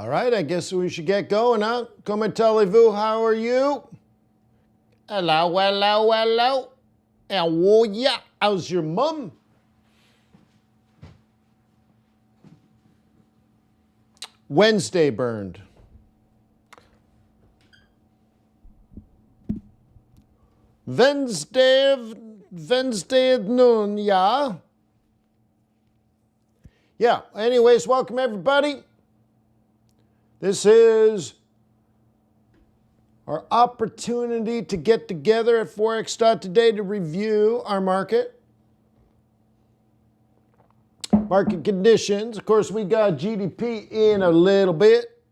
All right, I guess we should get going, huh? Comment allez-vous, how are you? Hello, hello, hello. Hello, yeah. How's your mum? Wednesday burned. Wednesday at noon, yeah? Yeah, anyways, welcome everybody. This is our opportunity to get together at Forex.Today to review our market conditions. Of course, we got GDP in a little bit,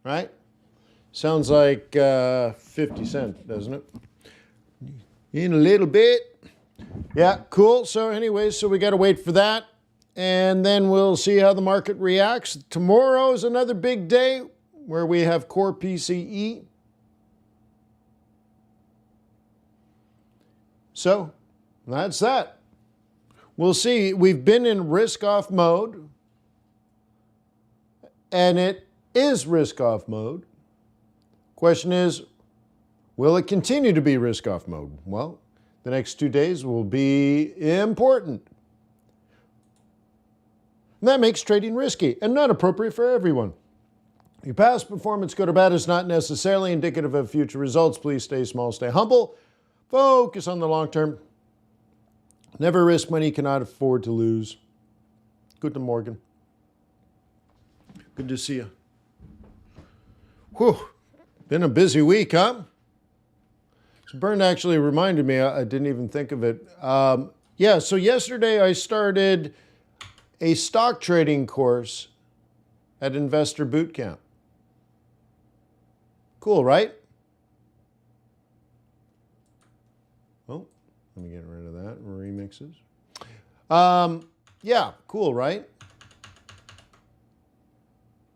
right? Sounds like 50 cents, doesn't it? In a little bit. Yeah, cool. So anyways, so we got to wait for that. And then we'll see how the market reacts. Tomorrow is another big day where we have core PCE. So that's that. We'll see. We've been in risk-off mode. And it is risk-off mode. Question is, will it continue to be risk-off mode? Well, the next 2 days will be important. And that makes trading risky and not appropriate for everyone. Your past performance, good or bad, is not necessarily indicative of future results. Please stay small, stay humble. Focus on the long term. Never risk money you cannot afford to lose. Guten Morgen. Good to see you. Whew. Been a busy week, huh? So Bernd actually reminded me, I didn't even think of it. Yeah, so yesterday I started a stock trading course at Investor Bootcamp. Cool, right? Oh, let me get rid of that. Remixes. Yeah, cool, right?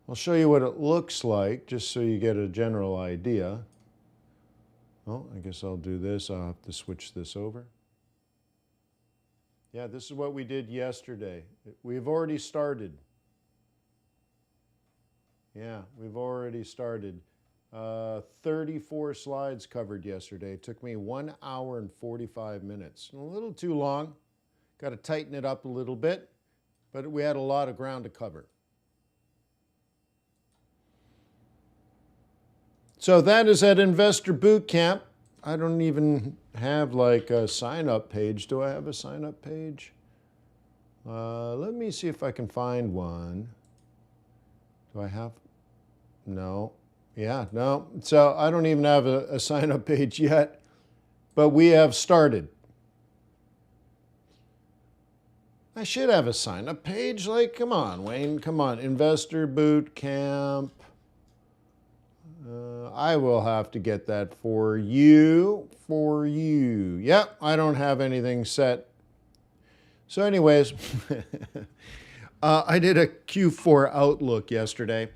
I'll show you what it looks like just so you get a general idea. Oh, I guess I'll do this. I'll have to switch this over. Yeah, this is what we did yesterday. We've already started. Yeah, we've already started. 34 slides covered yesterday. It took me 1 hour and 45 minutes. A little too long. Got to tighten it up a little bit, but we had a lot of ground to cover. So that is at Investor Bootcamp. I don't even have like a sign-up page. Do I have a sign-up page? Let me see if I can find one. Do I have? No. Yeah, no. So I don't even have a sign-up page yet, but we have started. I should have a sign-up page. Like, come on, Wayne. Come on. Investor Bootcamp. I will have to get that for you. Yep, I don't have anything set. So anyways, I did a Q4 outlook yesterday.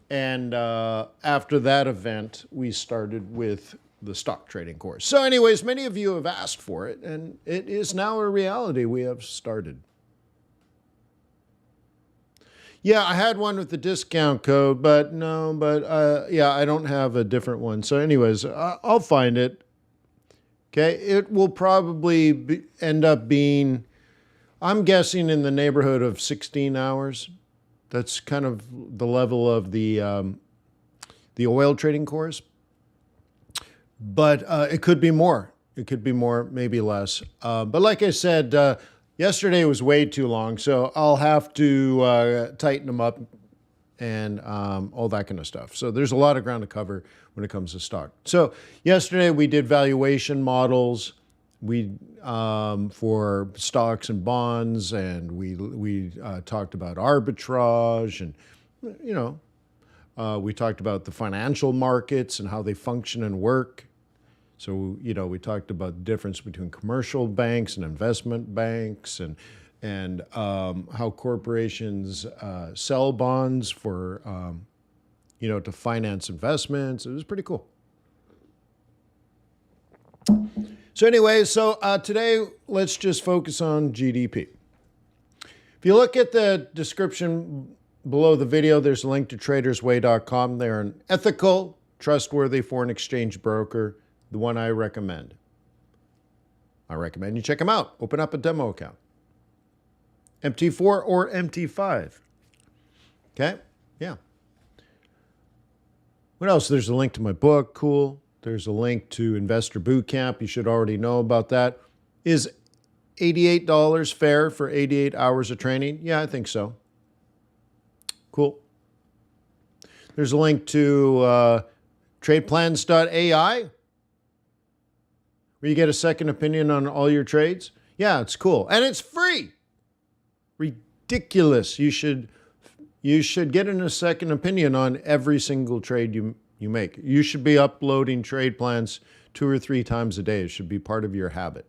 And after that event, we started with the stock trading course. So anyways, many of you have asked for it, and it is now a reality. We have started. Yeah, I had one with the discount code, but yeah, I don't have a different one. So anyways, I'll find it. Okay, it will probably end up being, I'm guessing, in the neighborhood of 16 hours. That's kind of the level of the oil trading course. But it could be more. It could be more, maybe less. But like I said, yesterday was way too long, so I'll have to tighten them up and all that kind of stuff. So there's a lot of ground to cover when it comes to stock. So yesterday we did valuation models for stocks and bonds, and we talked about arbitrage, and we talked about the financial markets and how they function and work. So, we talked about the difference between commercial banks and investment banks, and how corporations sell bonds for, to finance investments. It was pretty cool. So anyway, today let's just focus on GDP. If you look at the description below the video, there's a link to tradersway.com. They're an ethical, trustworthy foreign exchange broker, the one I recommend. I recommend you check them out. Open up a demo account. MT4 or MT5. Okay? Yeah. What else? There's a link to my book. Cool. There's a link to Investor Bootcamp. You should already know about that. Is $88 fair for 88 hours of training? Yeah, I think so. Cool. There's a link to tradeplans.ai, where you get a second opinion on all your trades. Yeah, it's cool. And it's free. Ridiculous. You should get in a second opinion on every single trade you make. You should be uploading trade plans 2 or 3 times a day. It should be part of your habit.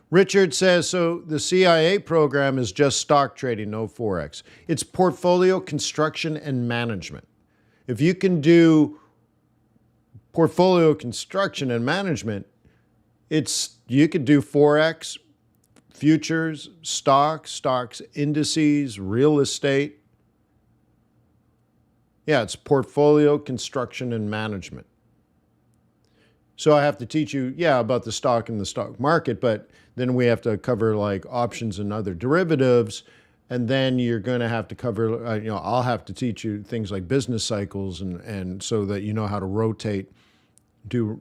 Richard says, so the CIA program is just stock trading, no Forex. It's portfolio construction and management. If you can do portfolio construction and management, you could do Forex, futures, stocks, indices, real estate. Yeah, it's portfolio construction and management. So I have to teach you, about the stock and the stock market, but then we have to cover like options and other derivatives. And then you're going to have to cover, I'll have to teach you things like business cycles and so that you know how to rotate, do,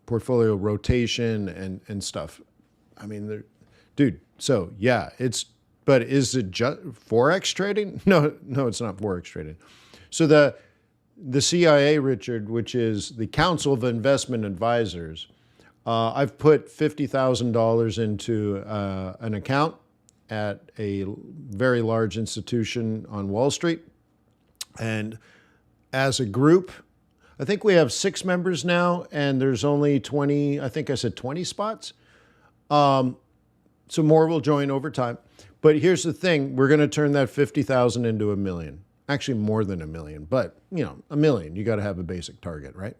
portfolio rotation and stuff. I mean, dude, so yeah, but is it just Forex trading? No, it's not Forex trading. So the CIA, Richard, which is the Council of Investment Advisors, I've put $50,000 into an account at a very large institution on Wall Street. And as a group, I think we have 6 members now, and there's only 20, I think I said 20 spots. So more will join over time. But here's the thing, we're going to turn that 50,000 into $1 million. Actually more than $1 million, but $1 million, you got to have a basic target, right?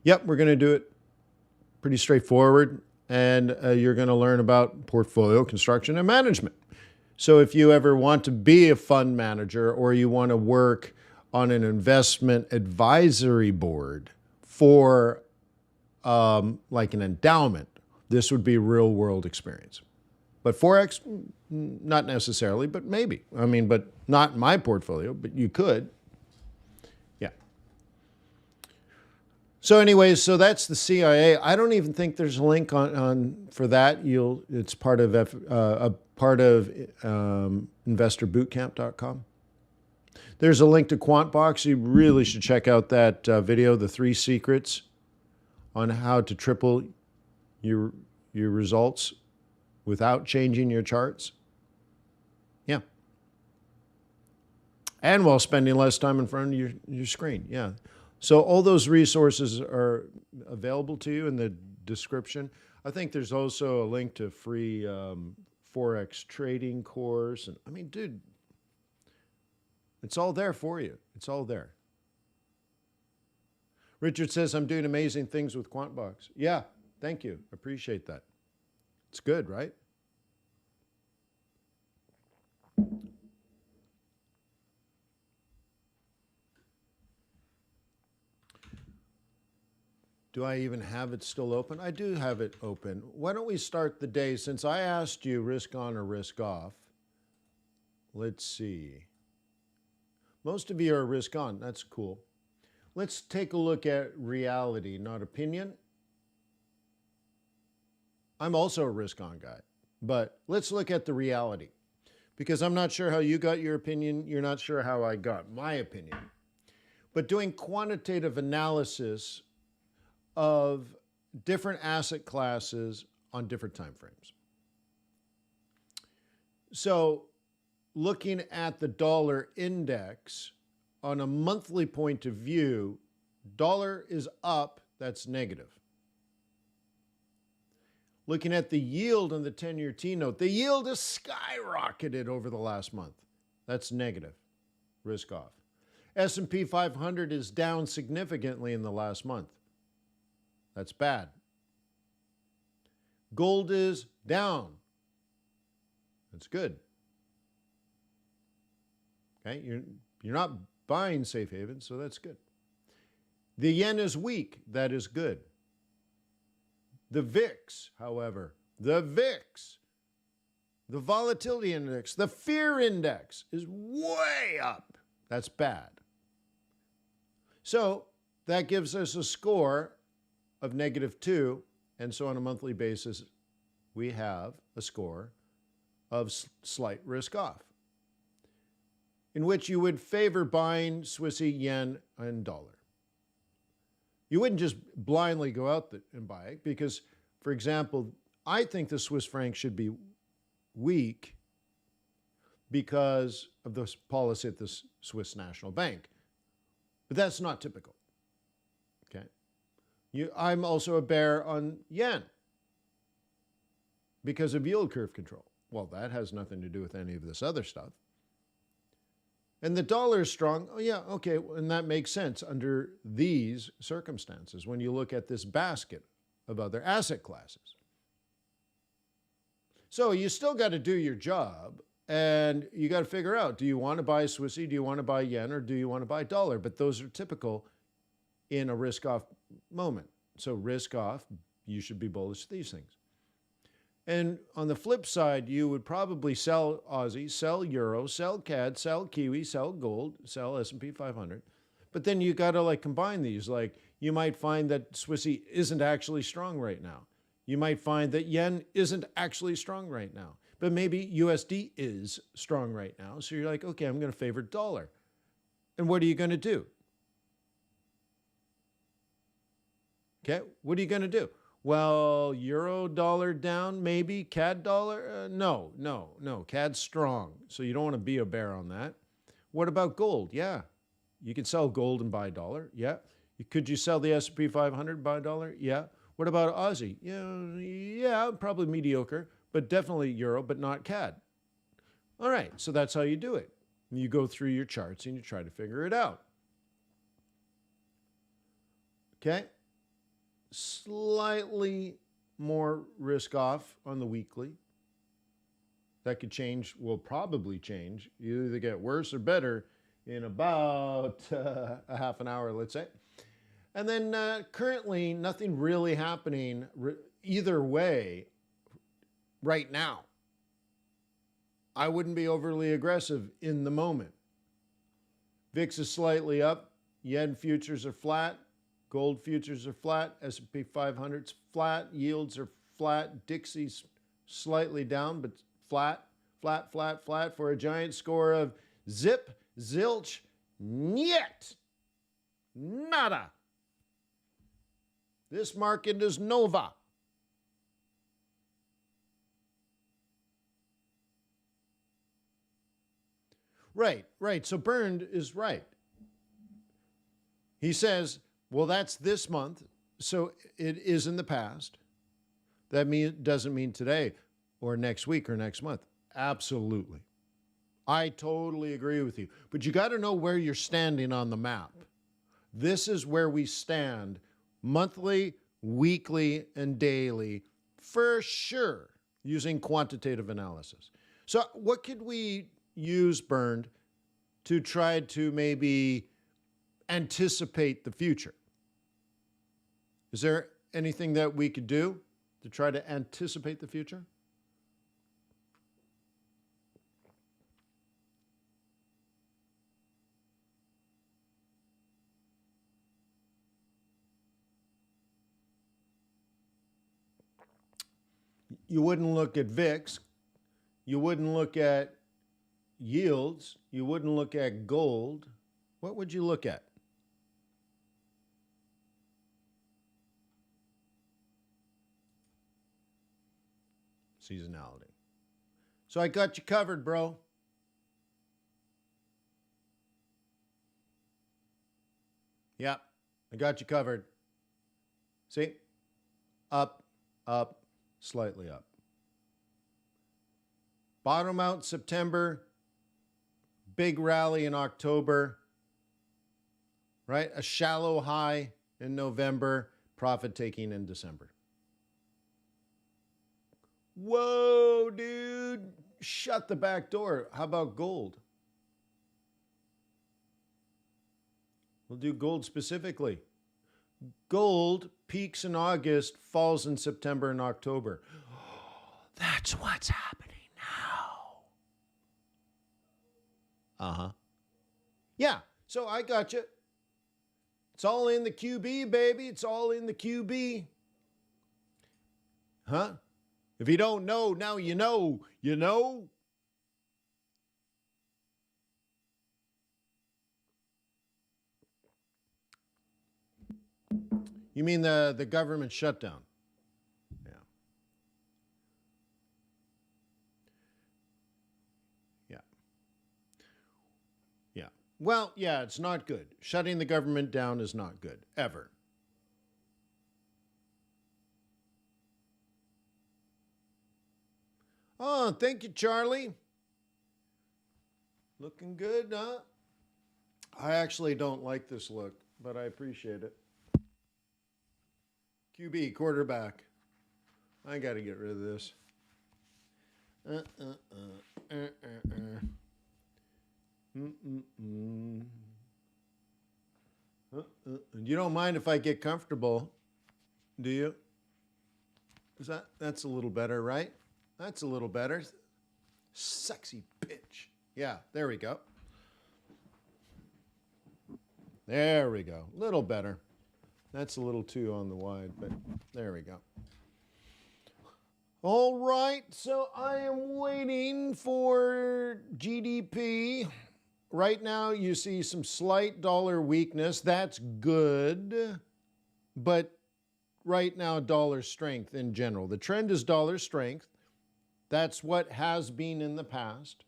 Yep, we're going to do it pretty straightforward. And you're going to learn about portfolio construction and management. So if you ever want to be a fund manager or you want to work on an investment advisory board for like an endowment, this would be real world experience. But Forex, not necessarily, but maybe. I mean, but not in my portfolio, but you could. Yeah. So anyways, so that's the CIA. I don't even think there's a link on for that. It's part of investorbootcamp.com. There's a link to QuantBox. You really should check out that video, the 3 secrets on how to triple your results without changing your charts. Yeah. And while spending less time in front of your screen. Yeah. So all those resources are available to you in the description. I think there's also a link to free Forex trading course. And I mean, dude, it's all there for you. It's all there. Richard says, I'm doing amazing things with QuantBox. Yeah, thank you. Appreciate that. It's good, right? Do I even have it still open? I do have it open. Why don't we start the day, since I asked you risk on or risk off. Let's see. Most of you are risk on. That's cool. Let's take a look at reality, not opinion. I'm also a risk on guy, but let's look at the reality, because I'm not sure how you got your opinion. You're not sure how I got my opinion. But doing quantitative analysis of different asset classes on different time frames. So looking at the dollar index on a monthly point of view, dollar is up, that's negative. Looking at the yield on the 10-year T-note, the yield has skyrocketed over the last month. That's negative, risk off. S&P 500 is down significantly in the last month. That's bad. Gold is down. That's good. Okay, you're not buying safe havens, so that's good. The yen is weak. That is good. The VIX, however, the volatility index, the fear index is way up. That's bad. So that gives us a score of -2. And so on a monthly basis, we have a score of slight risk off, in which you would favor buying Swissy, yen, and dollar. You wouldn't just blindly go out and buy it because, for example, I think the Swiss franc should be weak because of the policy at the Swiss National Bank. But that's not typical. Okay. I'm also a bear on yen because of yield curve control. Well, that has nothing to do with any of this other stuff. And the dollar is strong. Oh, yeah, okay, and that makes sense under these circumstances when you look at this basket of other asset classes. So you still got to do your job, and you got to figure out, do you want to buy Swissy, do you want to buy yen, or do you want to buy dollar? But those are typical in a risk-off moment. So risk-off, you should be bullish to these things. And on the flip side, you would probably sell Aussie, sell Euro, sell CAD, sell Kiwi, sell gold, sell S&P 500. But then you got to like combine these. Like you might find that Swissy isn't actually strong right now. You might find that yen isn't actually strong right now. But maybe USD is strong right now. So you're like, okay, I'm going to favor dollar. And what are you going to do? Okay, what are you going to do? Well, euro dollar down, maybe. CAD dollar? No. CAD's strong. So you don't want to be a bear on that. What about gold? Yeah. You can sell gold and buy dollar. Yeah. Could you sell the S&P 500, buy dollar? Yeah. What about Aussie? Yeah, probably mediocre, but definitely euro, but not CAD. All right. So that's how you do it. You go through your charts and you try to figure it out. Okay. Slightly more risk off on the weekly. That could change, will probably change. You either get worse or better in about a half an hour, let's say. And then currently nothing really happening either way right now. I wouldn't be overly aggressive in the moment. VIX is slightly up. Yen futures are flat. Gold futures are flat, S&P 500's flat, yields are flat, Dixie's slightly down, but flat for a giant score of zip, zilch, niet, nada. This market is nova. Right. So Bernd is right. He says, well, that's this month, so it is in the past. That doesn't mean today or next week or next month. Absolutely. I totally agree with you. But you got to know where you're standing on the map. This is where we stand monthly, weekly, and daily for sure using quantitative analysis. So what could we use, Bernd, to try to maybe anticipate the future? Is there anything that we could do to try to anticipate the future? You wouldn't look at VIX. You wouldn't look at yields. You wouldn't look at gold. What would you look at? Seasonality. So I got you covered, bro. Yep, I got you covered. See? Up, slightly up. Bottom out September, big rally in October, right? A shallow high in November, profit taking in December. Whoa, dude. shut the back door. How about gold? We'll do gold specifically. Gold peaks in August, falls in September and October. That's what's happening now. Uh-huh. Yeah, so I got you. It's all in the QB, baby. It's all in the QB. Huh? If you don't know, now you know. You know? You mean the government shutdown? Yeah. Yeah. Yeah. Well, yeah, it's not good. Shutting the government down is not good, ever. Oh, thank you, Charlie. Looking good, huh? I actually don't like this look, but I appreciate it. QB, quarterback. I got to get rid of this. You don't mind if I get comfortable, do you? That's a little better, right? That's a little better. Sexy bitch. Yeah, there we go. There we go. Little better. That's a little too on the wide, but there we go. All right, so I am waiting for GDP. Right now, you see some slight dollar weakness. That's good. But right now, dollar strength in general. The trend is dollar strength. That's what has been in the past.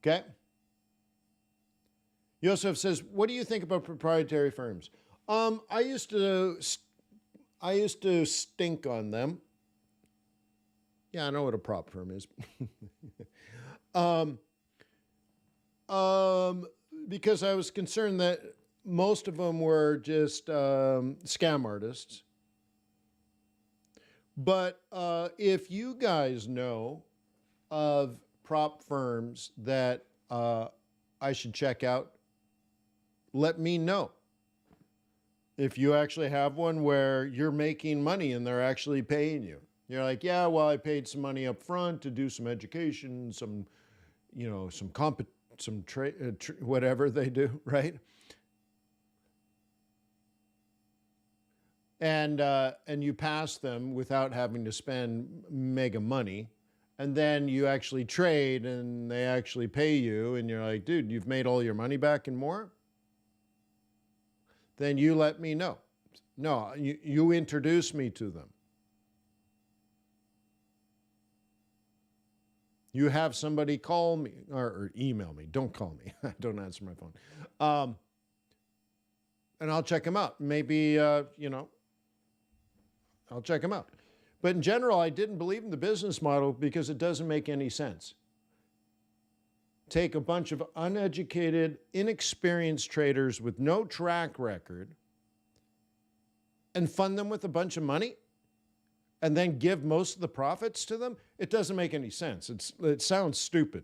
Okay? Yosef says, what do you think about proprietary firms? I used to stink on them. Yeah, I know what a prop firm is. Because I was concerned that most of them were just scam artists. But if you guys know of prop firms that I should check out, let me know. If you actually have one where you're making money and they're actually paying you. You're like, yeah, well, I paid some money up front to do some education, some whatever they do, right? And you pass them without having to spend mega money. And then you actually trade and they actually pay you. And you're like, dude, you've made all your money back and more? Then you let me know. No, you introduce me to them. You have somebody call me or email me. Don't call me. I don't answer my phone. And I'll check them out. Maybe, I'll check them out. But in general, I didn't believe in the business model because it doesn't make any sense. Take a bunch of uneducated, inexperienced traders with no track record and fund them with a bunch of money and then give most of the profits to them? It doesn't make any sense. It sounds stupid.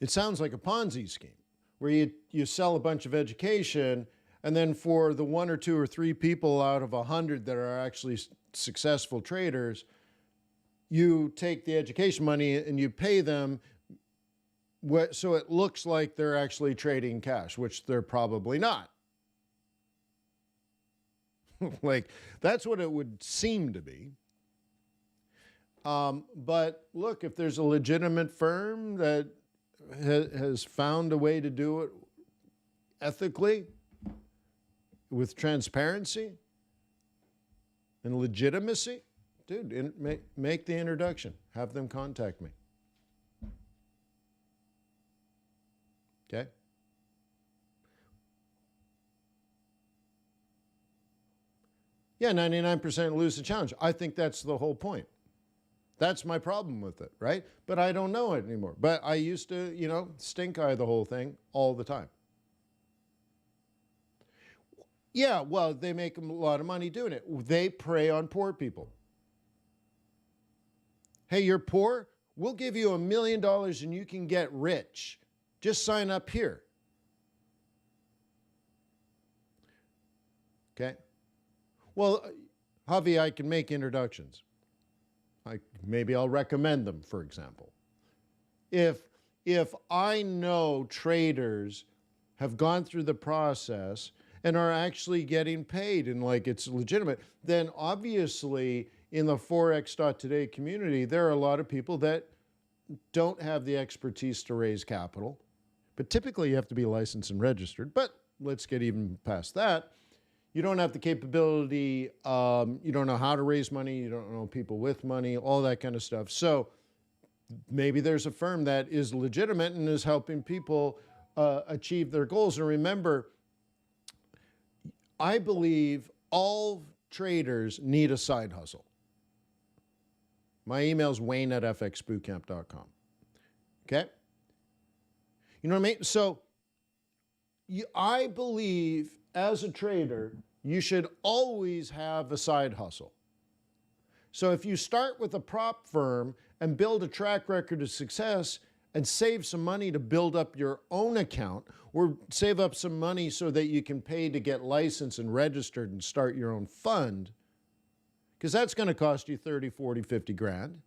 It sounds like a Ponzi scheme where you sell a bunch of education and then for the 1 or 2 or 3 people out of 100 that are actually successful traders, you take the education money and you pay them so it looks like they're actually trading cash, which they're probably not. Like, that's what it would seem to be. But look, if there's a legitimate firm that has found a way to do it ethically, with transparency and legitimacy, dude, make the introduction. Have them contact me. Okay? Yeah, 99% lose the challenge. I think that's the whole point. That's my problem with it, right? But I don't know it anymore. But I used to, stink eye the whole thing all the time. Yeah, well, they make a lot of money doing it. They prey on poor people. Hey, you're poor? We'll give you $1 million and you can get rich. Just sign up here. Okay? Well, Javi, I can make introductions. Maybe I'll recommend them, for example. If I know traders have gone through the process and are actually getting paid and like it's legitimate, then obviously in the Forex.Today community, there are a lot of people that don't have the expertise to raise capital. But typically you have to be licensed and registered. But let's get even past that. You don't have the capability, you don't know how to raise money, you don't know people with money, all that kind of stuff. So maybe there's a firm that is legitimate and is helping people achieve their goals. And remember, I believe all traders need a side hustle. My email is wayne@fxbootcamp.com. Okay? You know what I mean? So I believe as a trader, you should always have a side hustle. So if you start with a prop firm and build a track record of success and save some money to build up your own account, or save up some money so that you can pay to get licensed and registered and start your own fund, because that's going to cost you 30, 40, 50 grand.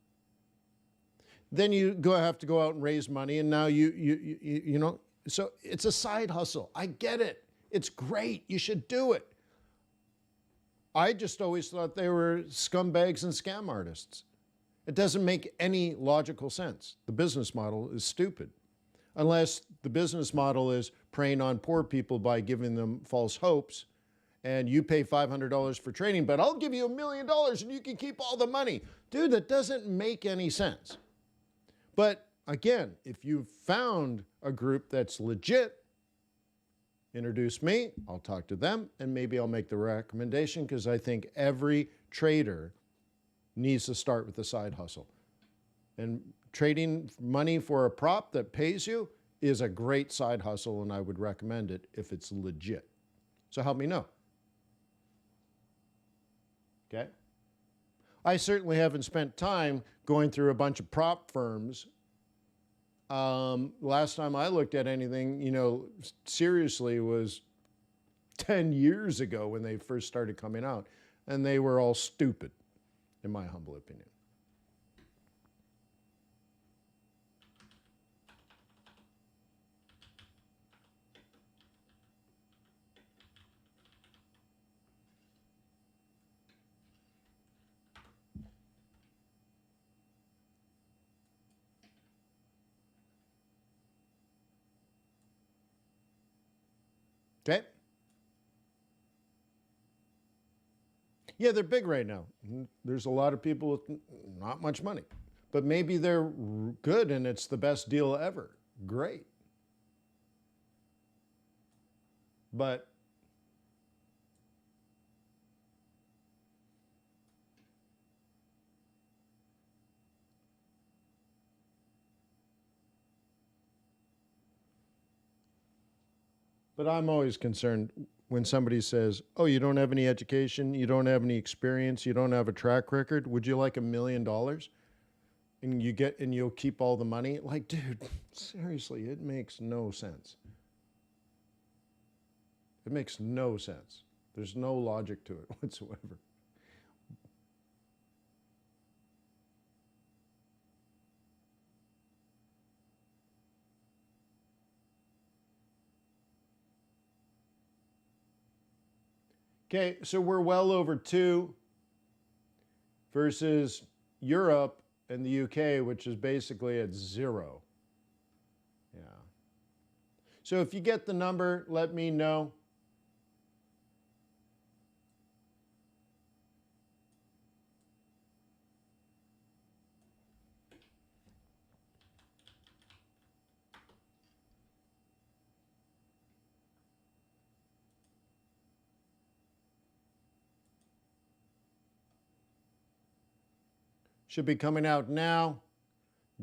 Then you have to go out and raise money, and now you know, so it's a side hustle. I get it. It's great. You should do it. I just always thought they were scumbags and scam artists. It doesn't make any logical sense. The business model is stupid. Unless the business model is preying on poor people by giving them false hopes, and you pay $500 for training, but I'll give you $1 million and you can keep all the money. Dude, that doesn't make any sense. But again, if you found a group that's legit, introduce me, I'll talk to them, and maybe I'll make the recommendation, because I think every trader needs to start with a side hustle. And trading money for a prop that pays you is a great side hustle, and I would recommend it if it's legit. So help me know. Okay? I certainly haven't spent time going through a bunch of prop firms. Last time I looked at anything, you know, seriously, was 10 years ago when they first started coming out. And they were all stupid, in my humble opinion. Okay? Yeah, they're big right now. There's a lot of people with not much money. But maybe they're good and it's the best deal ever. Great. But I'm always concerned when somebody says, oh, you don't have any education, you don't have any experience, you don't have a track record. Would you like $1 million? And you'll keep all the money? Like, dude, seriously, it makes no sense. It makes no sense. There's no logic to it whatsoever. Okay, so we're well over 2 versus Europe and the UK, which is basically at 0. Yeah. So if you get the number, let me know. Should be coming out now.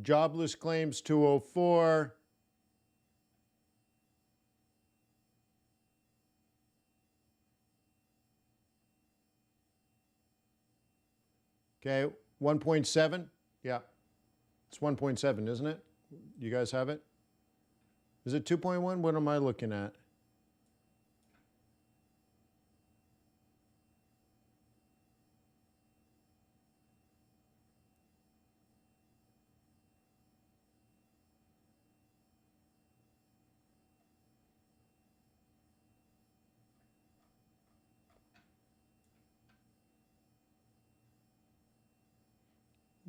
Jobless claims 204. Okay, 1.7. Yeah, it's 1.7, isn't it? You guys have it? Is it 2.1? What am I looking at?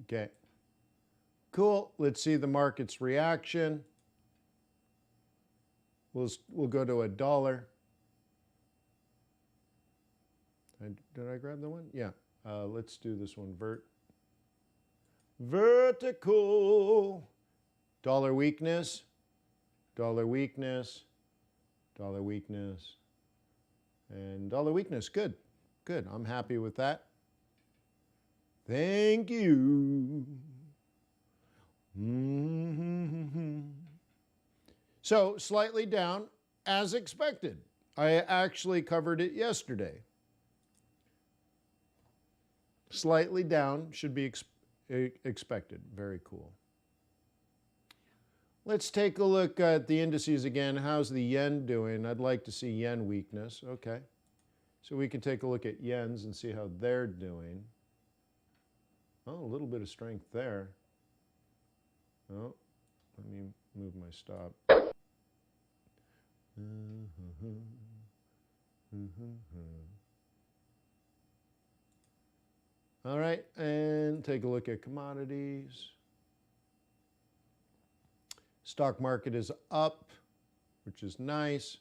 Okay. Cool. Let's see the market's reaction. We'll go to $1. Did I grab the one? Yeah. Let's do this one. Vertical. Dollar weakness. Dollar weakness. Dollar weakness. And dollar weakness. Good. Good. I'm happy with that. Thank you. So slightly down as expected. I actually covered it yesterday. Slightly down should be expected. Very cool. Let's take a look at the indices again. How's the yen doing? I'd like to see yen weakness. Okay. So we can take a look at yens and see how they're doing. Oh, a little bit of strength there. Oh, let me move my stop. All right, and take a look at commodities. Stock market is up, which is nice.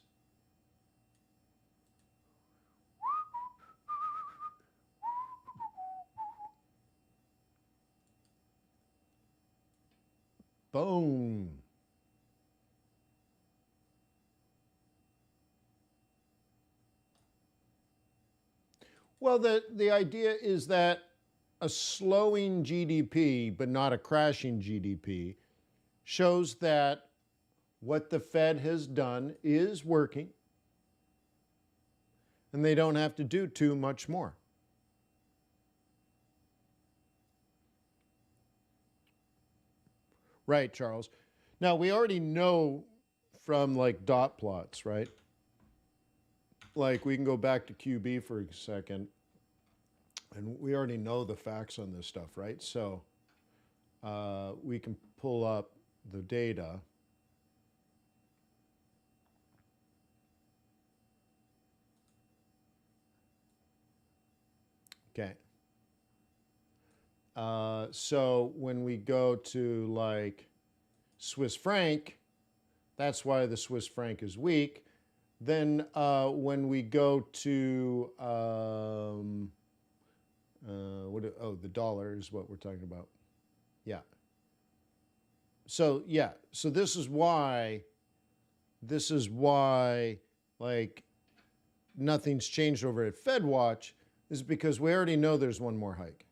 Boom. Well, the idea is that a slowing GDP, but not a crashing GDP, shows that what the Fed has done is working, and they don't have to do too much more. Right, Charles. Now, we already know from like dot plots, right? Like we can go back to QB for a second, and we already know the facts on this stuff, right? So we can pull up the data. Okay. So when we go to like Swiss franc, that's why the Swiss franc is weak. Then when we go to the dollar is what we're talking about. Yeah. So yeah. So this is why like nothing's changed over at FedWatch is because we already know there's one more hike.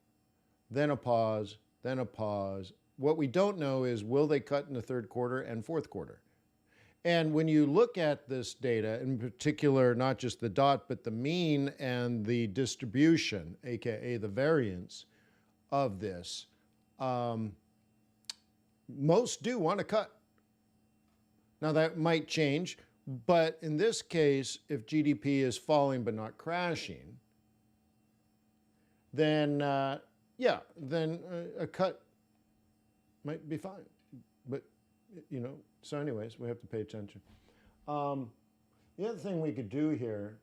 Then a pause, then a pause. What we don't know is will they cut in the third quarter and fourth quarter? And when you look at this data, in particular, not just the dot, but the mean and the distribution, aka the variance of this, most do want to cut. Now that might change, but in this case, if GDP is falling but not crashing, then then a cut might be fine. But so anyways, we have to pay attention. The other thing we could do here,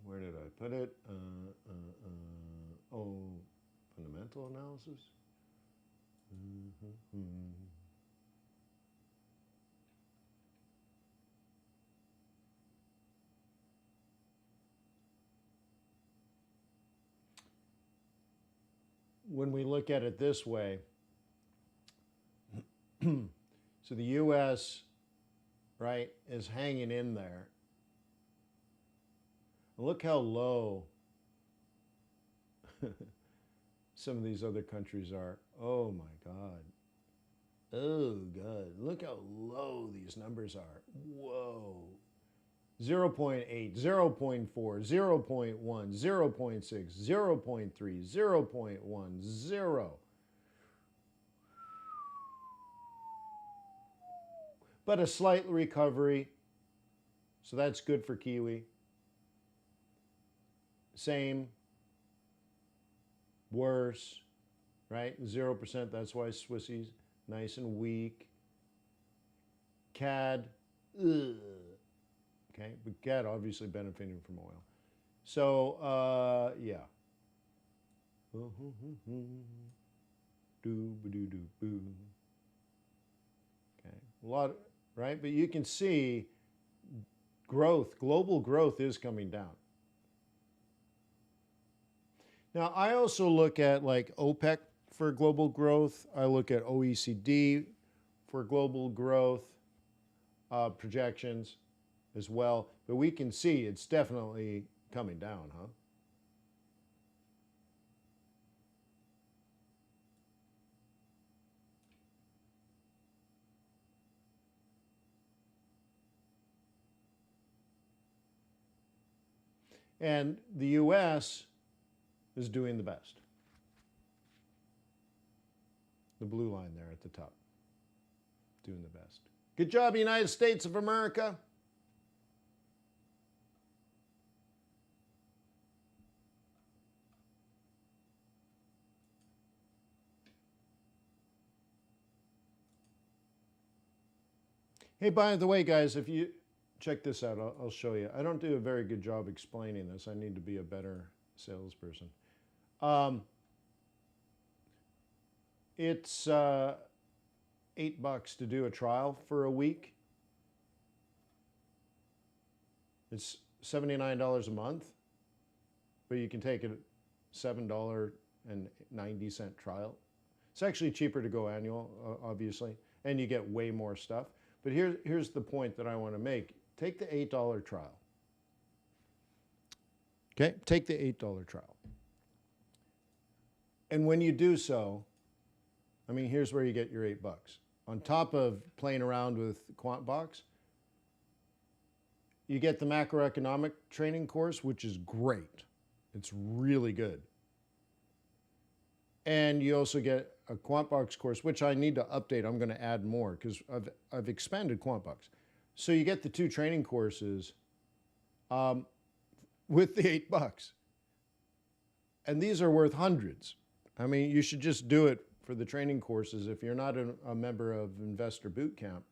where did I put it? Fundamental analysis. When we look at it this way, so the U.S., right, is hanging in there. Look how low some of these other countries are. Oh my God. Oh God. Look how low these numbers are. Whoa. 0.8, 0.4, 0.1, 0.6, 0.3, 0.1, 0. But a slight recovery, so that's good for Kiwi. Same, worse, right? 0%, that's why Swissie's nice and weak. CAD, ugh. Okay, but CAD obviously benefiting from oil. So, yeah. Doo-ba-doo-doo-boo. Okay, a lot, right? But you can see growth, global growth is coming down. Now, I also look at like OPEC for global growth. I look at OECD for global growth projections as well. But we can see it's definitely coming down, huh? And the US is doing the best. The blue line there at the top, doing the best. Good job, United States of America. Hey, by the way, guys, if you check this out, I'll show you. I don't do a very good job explaining this. I need to be a better salesperson. It's $8 to do a trial for a week. It's $79 a month, but you can take a $7.90 trial. It's actually cheaper to go annual, obviously, and you get way more stuff. But here's the point that I want to make. Take the $8 trial. Okay, take the $8 trial. And when you do so, I mean, here's where you get your $8. On top of playing around with QuantBox, you get the macroeconomic training course, which is great. It's really good. And you also get a QuantBox course, which I need to update. I'm going to add more because I've expanded QuantBox. So you get the 2 training courses with the $8. And these are worth hundreds. I mean, you should just do it for the training courses. If you're not a member of Investor Bootcamp,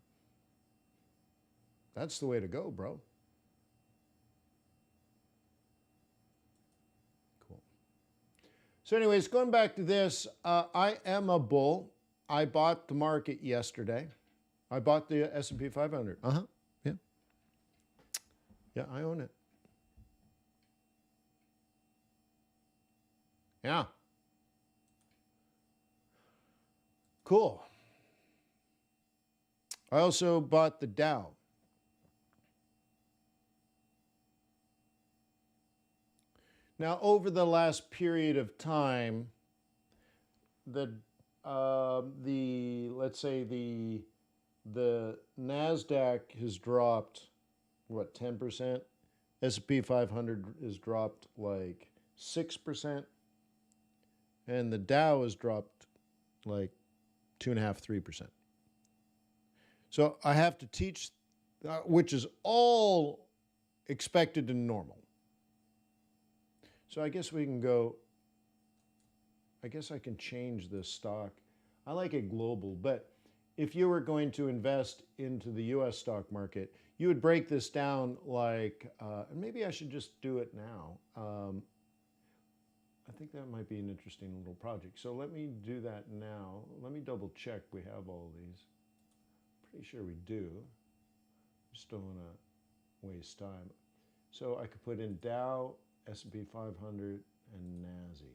that's the way to go, bro. Cool. So anyways, going back to this, I am a bull. I bought the market yesterday. I bought the S&P 500. Yeah. Yeah, I own it. Yeah. Cool. I also bought the Dow. Now, over the last period of time, let's say the Nasdaq has dropped, what, 10%? S&P 500 has dropped like 6%, and the Dow has dropped like 2.5%, 3%. So I have to teach, which is all expected and normal. So I guess we can go, I guess I can change this stock. I like it global, but if you were going to invest into the US stock market, you would break this down like, and maybe I should just do it now. I think that might be an interesting little project. So let me do that now. Let me double check we have all these. Pretty sure we do. Just don't want to waste time. So I could put in Dow, S&P 500, and NASI.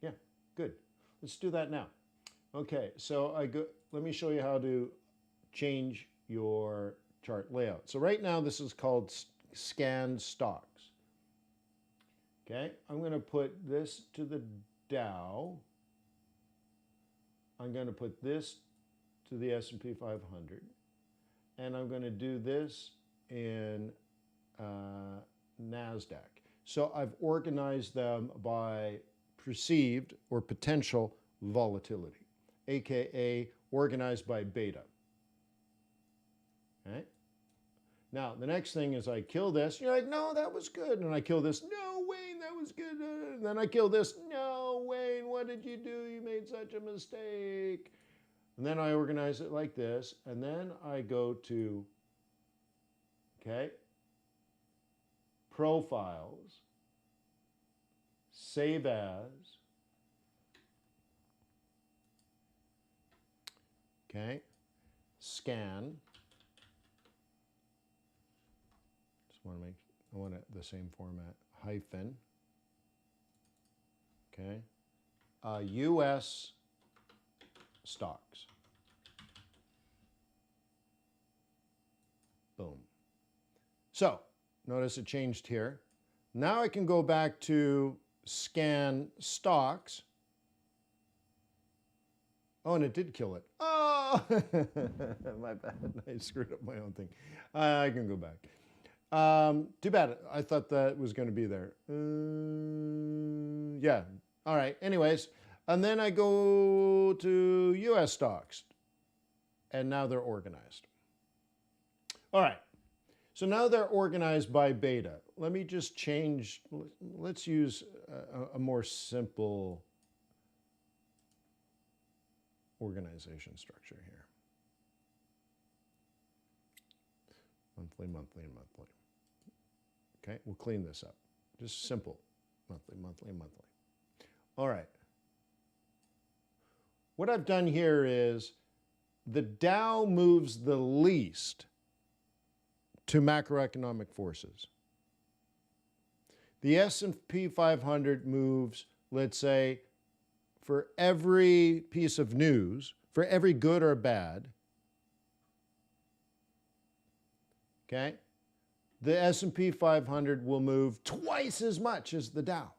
Yeah, good. Let's do that now. Okay, so let me show you how to change your chart layout. So right now this is called scanned stocks. Okay, I'm going to put this to the Dow. I'm going to put this to the S&P 500. And I'm going to do this in NASDAQ. So I've organized them by perceived or potential volatility, aka organized by beta. Okay? Now, the next thing is I kill this. You're like, no, that was good. And I kill this. No, Wayne, that was good. And then I kill this. No, Wayne, what did you do? You made such a mistake. And then I organize it like this. And then I go to, okay, profiles, save as, okay, scan. I want it the same format, hyphen, okay, US stocks. Boom. So, notice it changed here. Now I can go back to scan stocks. Oh, and it did kill it. Oh, my bad. I screwed up my own thing. I can go back. Too bad. I thought that was going to be there. Yeah. All right. Anyways, and then I go to US stocks, and now they're organized. All right. So now they're organized by beta. Let me just change. Let's use a more simple organization structure here. Monthly, monthly, and monthly. Okay, we'll clean this up. Just simple. Monthly, monthly, and monthly. All right. What I've done here is the Dow moves the least to macroeconomic forces. The S&P 500 moves, let's say, for every piece of news, for every good or bad, okay, the S&P 500 will move twice as much as the Dow.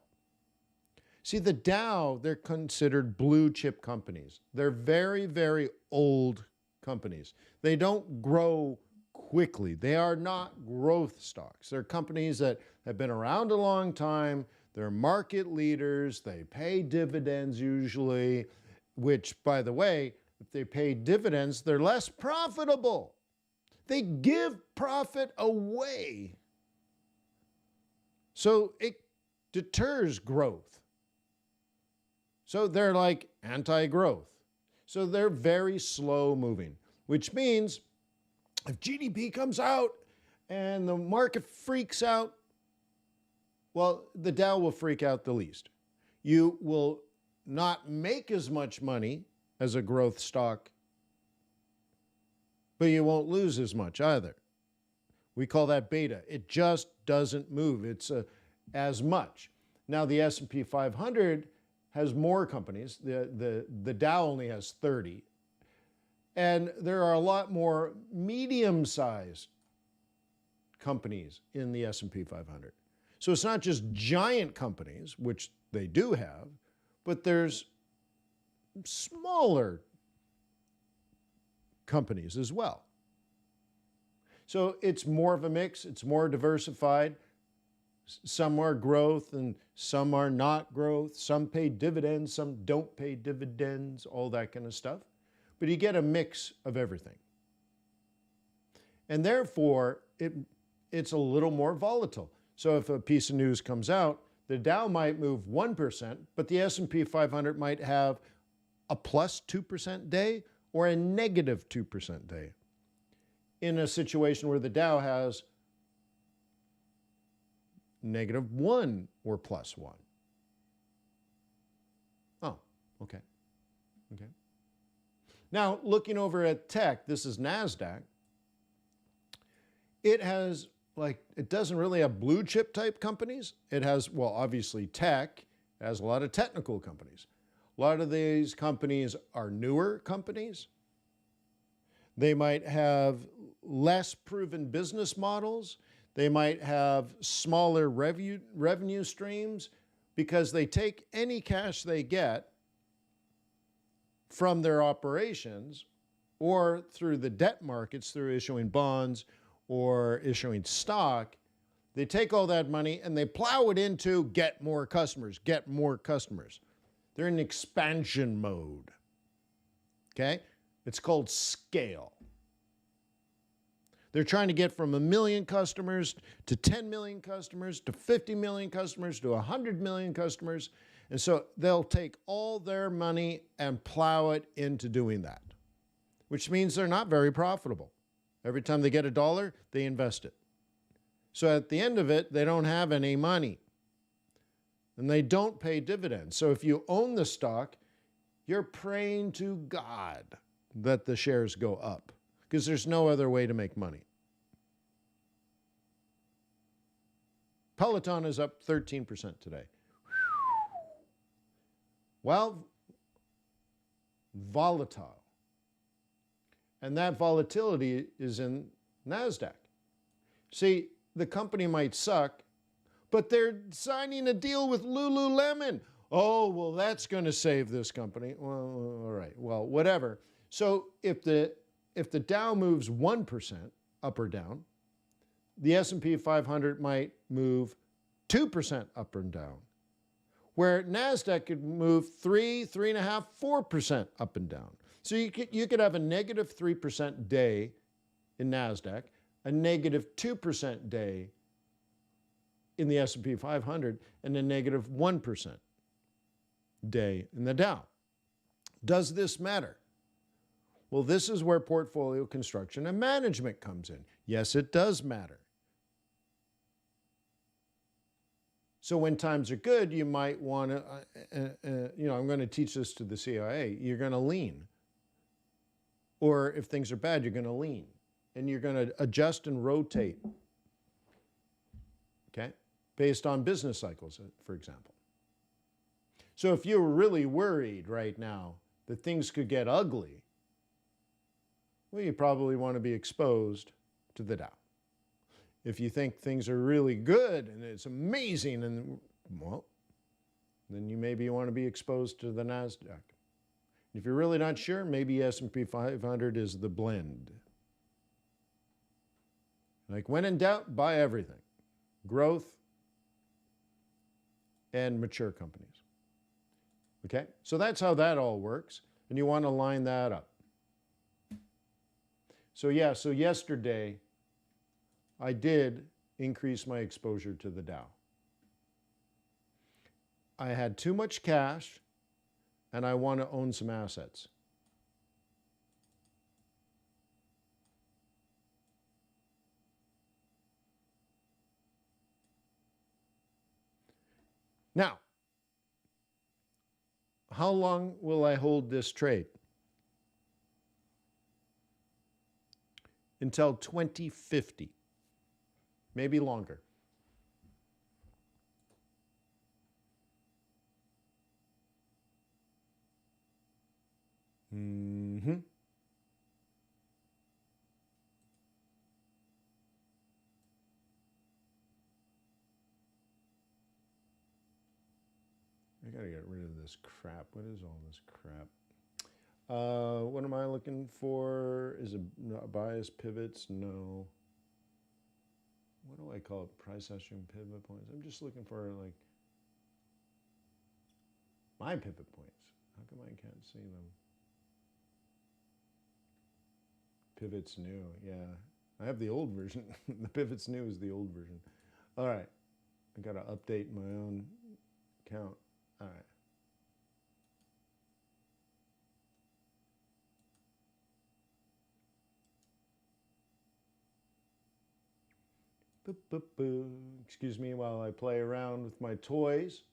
See, the Dow, they're considered blue chip companies. They're very, very old companies. They don't grow quickly. They are not growth stocks. They're companies that have been around a long time. They're market leaders. They pay dividends usually, which, by the way, if they pay dividends, they're less profitable. They give profit away. So it deters growth. So they're like anti-growth. So they're very slow moving, which means if GDP comes out and the market freaks out, well, the Dow will freak out the least. You will not make as much money as a growth stock, but you won't lose as much either. We call that beta. It just doesn't move. It's as much. Now, the S&P 500 has more companies. The Dow only has 30. And there are a lot more medium-sized companies in the S&P 500. So it's not just giant companies, which they do have, but there's smaller companies as well. So it's more of a mix. It's more diversified. Some are growth and some are not growth. Some pay dividends, some don't pay dividends, all that kind of stuff. But you get a mix of everything. And therefore, it's a little more volatile. So if a piece of news comes out, the Dow might move 1%, but the S&P 500 might have a plus 2% day or a negative 2% day in a situation where the Dow has negative 1 or plus 1. Oh, okay. Okay. Now, looking over at tech, this is NASDAQ. It has, it doesn't really have blue chip type companies. It has, well, obviously tech. It has a lot of technical companies. A lot of these companies are newer companies. They might have less proven business models. They might have smaller revenue streams because they take any cash they get from their operations or through the debt markets through issuing bonds or issuing stock, they take all that money and they plow it into get more customers, get more customers. They're in expansion mode. Okay? It's called scale. They're trying to get from 1 million customers to 10 million customers to 50 million customers to 100 million customers. And so they'll take all their money and plow it into doing that, which means they're not very profitable. Every time they get $1, they invest it. So at the end of it, they don't have any money. And they don't pay dividends. So if you own the stock, you're praying to God that the shares go up, because there's no other way to make money. Peloton is up 13% today. Well, volatile. And that volatility is in NASDAQ. See, the company might suck, but they're signing a deal with Lululemon. Oh, well, that's going to save this company. Well, all right. Well, whatever. So if the Dow moves 1% up or down, the S&P 500 might move 2% up and down, where NASDAQ could move 3, 3.5%, 4% up and down. So you could have a negative 3% day in NASDAQ, a negative 2% day in the S&P 500, and a negative 1% day in the Dow. Does this matter? Well, this is where portfolio construction and management comes in. Yes, it does matter. So when times are good, you might want to, I'm going to teach this to the CIA, you're going to lean. Or if things are bad, you're going to lean. And you're going to adjust and rotate, okay, based on business cycles, for example. So if you're really worried right now that things could get ugly, well, you probably want to be exposed to the Dow. If you think things are really good and it's amazing, and well, then you maybe want to be exposed to the NASDAQ. If you're really not sure, maybe S&P 500 is the blend. Like when in doubt, buy everything. Growth and mature companies. Okay? So that's how that all works, and you want to line that up. So yeah, so yesterday I did increase my exposure to the Dow. I had too much cash and I want to own some assets. Now, how long will I hold this trade? Until 2050, maybe longer. I gotta get rid of this crap. What is all this crap? What am I looking for? Is it bias pivots? No. What do I call it? Price action pivot points. I'm just looking for like my pivot points. How come I can't see them? Pivots new. Yeah. I have the old version. The pivots new is the old version. All right. I got to update my own account. All right. Boop, boop, boop. Excuse me while I play around with my toys.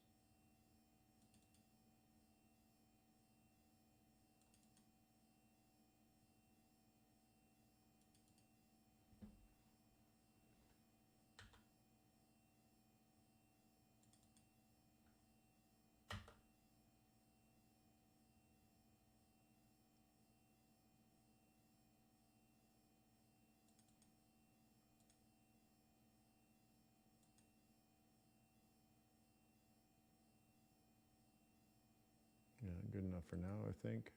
Yeah, good enough for now, I think.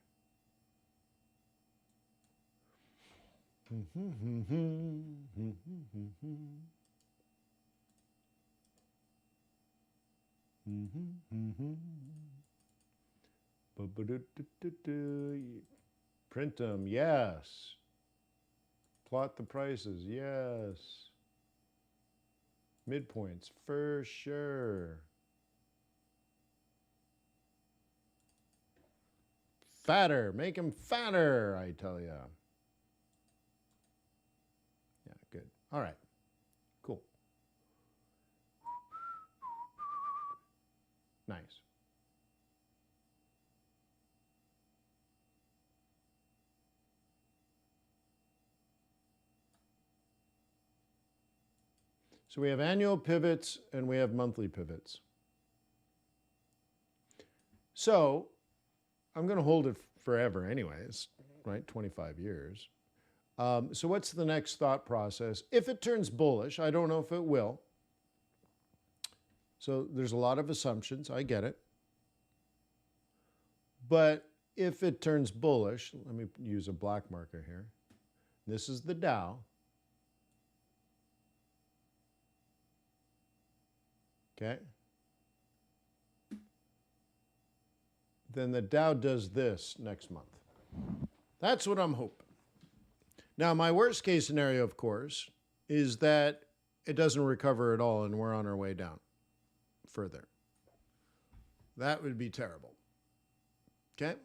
Print them, yes. Plot the prices, yes. Midpoints, for sure. Fatter, make them fatter, I tell you. Yeah, good. All right, cool. Nice. So we have annual pivots and we have monthly pivots. So I'm going to hold it forever anyways, right? 25 years. So what's the next thought process? If it turns bullish, I don't know if it will. So there's a lot of assumptions. I get it. But if it turns bullish, let me use a black marker here. This is the Dow. Okay. Then the Dow does this next month. That's what I'm hoping. Now, my worst case scenario, of course, is that it doesn't recover at all and we're on our way down further. That would be terrible. Okay?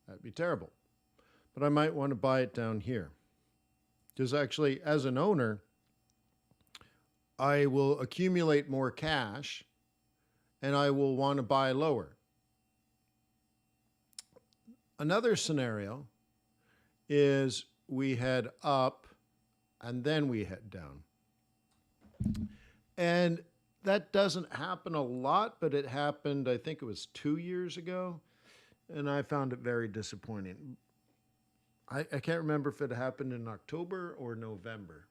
That'd be terrible. But I might want to buy it down here. Because actually, as an owner, I will accumulate more cash and I will want to buy lower. Another scenario is we head up and then we head down. And that doesn't happen a lot, but it happened, I think it was 2 years ago, and I found it very disappointing. I can't remember if it happened in October or November,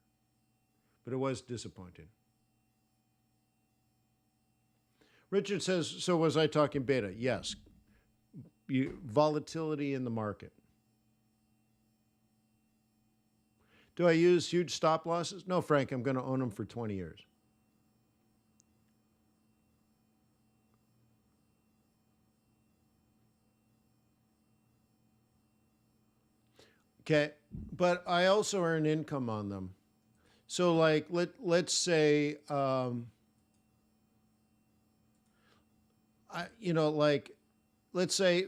but it was disappointing. Richard says, so was I talking beta? Yes. Volatility in the market. Do I use huge stop losses? No, Frank, I'm going to own them for 20 years. Okay, but I also earn income on them. So like, let's say, let's say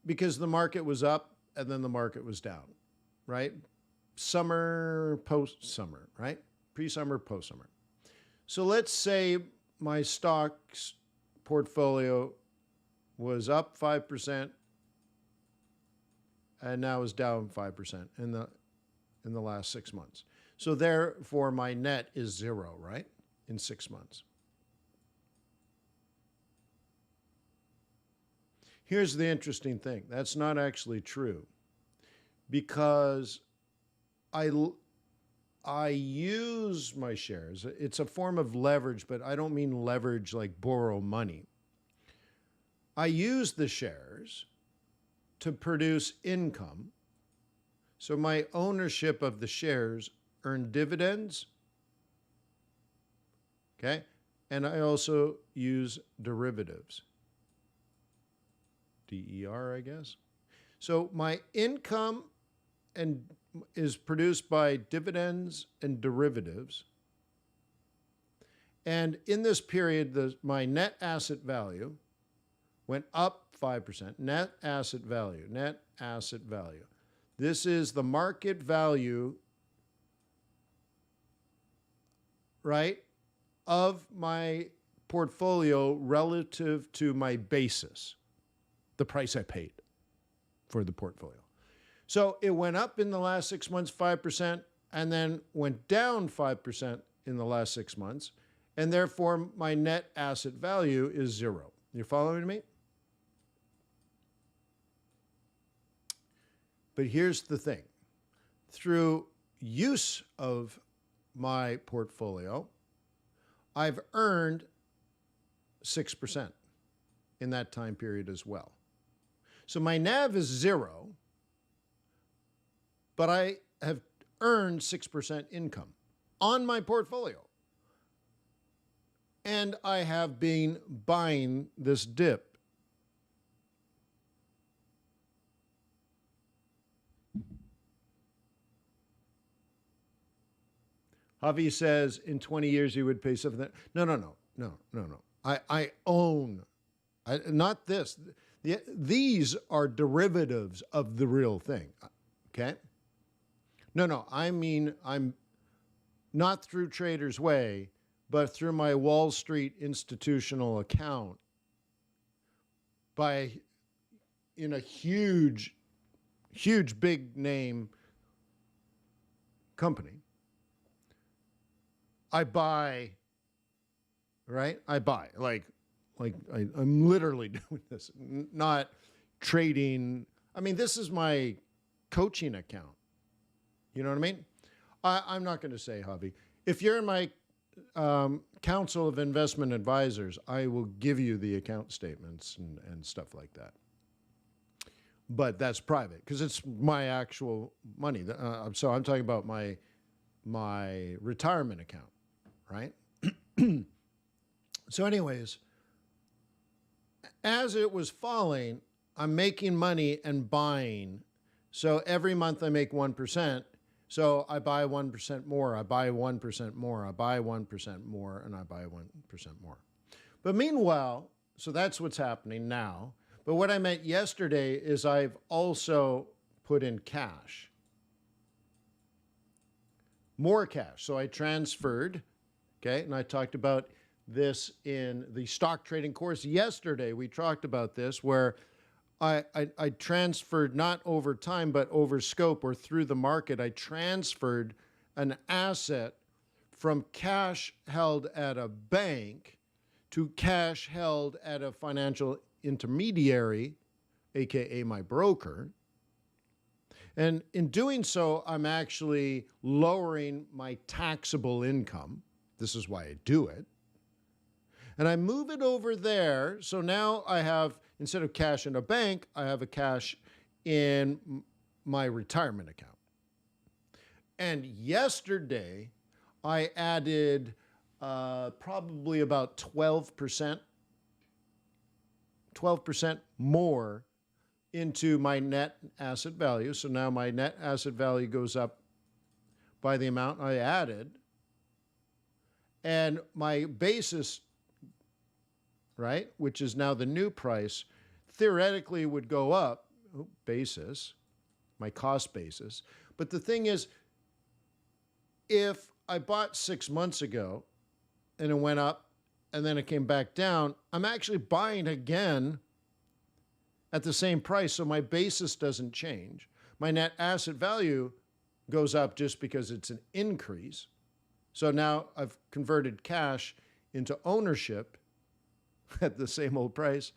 because the market was up and then the market was down, right? Summer, post-summer, right? Pre-summer, post-summer. So let's say my stocks portfolio was up 5% and now is down 5% in the last 6 months. So therefore my net is zero, right? In 6 months. Here's the interesting thing. That's not actually true because I use my shares. It's a form of leverage, but I don't mean leverage like borrow money. I use the shares to produce income. So my ownership of the shares earn dividends. Okay? And I also use derivatives. DER, I guess. So my income is produced by dividends and derivatives. And in this period, my net asset value went up 5%. Net asset value, net asset value. This is the market value, right, of my portfolio relative to my basis, the price I paid for the portfolio. So it went up in the last 6 months, 5%, and then went down 5% in the last 6 months. And therefore, my net asset value is zero. You following me? But here's the thing. Through use of my portfolio, I've earned 6% in that time period as well. So my NAV is zero, but I have earned 6% income on my portfolio. And I have been buying this dip. Javi says in 20 years you would pay something. No. I own, not this. These are derivatives of the real thing. Okay? No. I mean, I'm not through Trader's Way, but through my Wall Street institutional account in a huge big name company. I buy, right? I buy I'm literally doing this, not trading. I mean, this is my coaching account. You know what I mean? I'm not going to say, Javi. If you're in my Council of Investment Advisors, I will give you the account statements and stuff like that. But that's private because it's my actual money. So I'm talking about my retirement account, right? So anyways, as it was falling, I'm making money and buying. So every month I make 1%. So I buy 1% more, I buy 1% more, I buy 1% more, and I buy 1% more. But meanwhile, so that's what's happening now. But what I meant yesterday is I've also put in cash. More cash. So I transferred, okay, and I talked about this in the stock trading course yesterday. We talked about this where I transferred not over time, but over scope or through the market. I transferred an asset from cash held at a bank to cash held at a financial intermediary, AKA my broker. And in doing so, I'm actually lowering my taxable income. This is why I do it. And I move it over there. So now I have, instead of cash in a bank, I have a cash in my retirement account. And yesterday, I added probably about 12% more into my net asset value. So now my net asset value goes up by the amount I added. And my basis, right, which is now the new price, theoretically would go up, basis, my cost basis. But the thing is, if I bought 6 months ago and it went up and then it came back down, I'm actually buying again at the same price, so my basis doesn't change. My net asset value goes up just because it's an increase. So now I've converted cash into ownership at the same old price.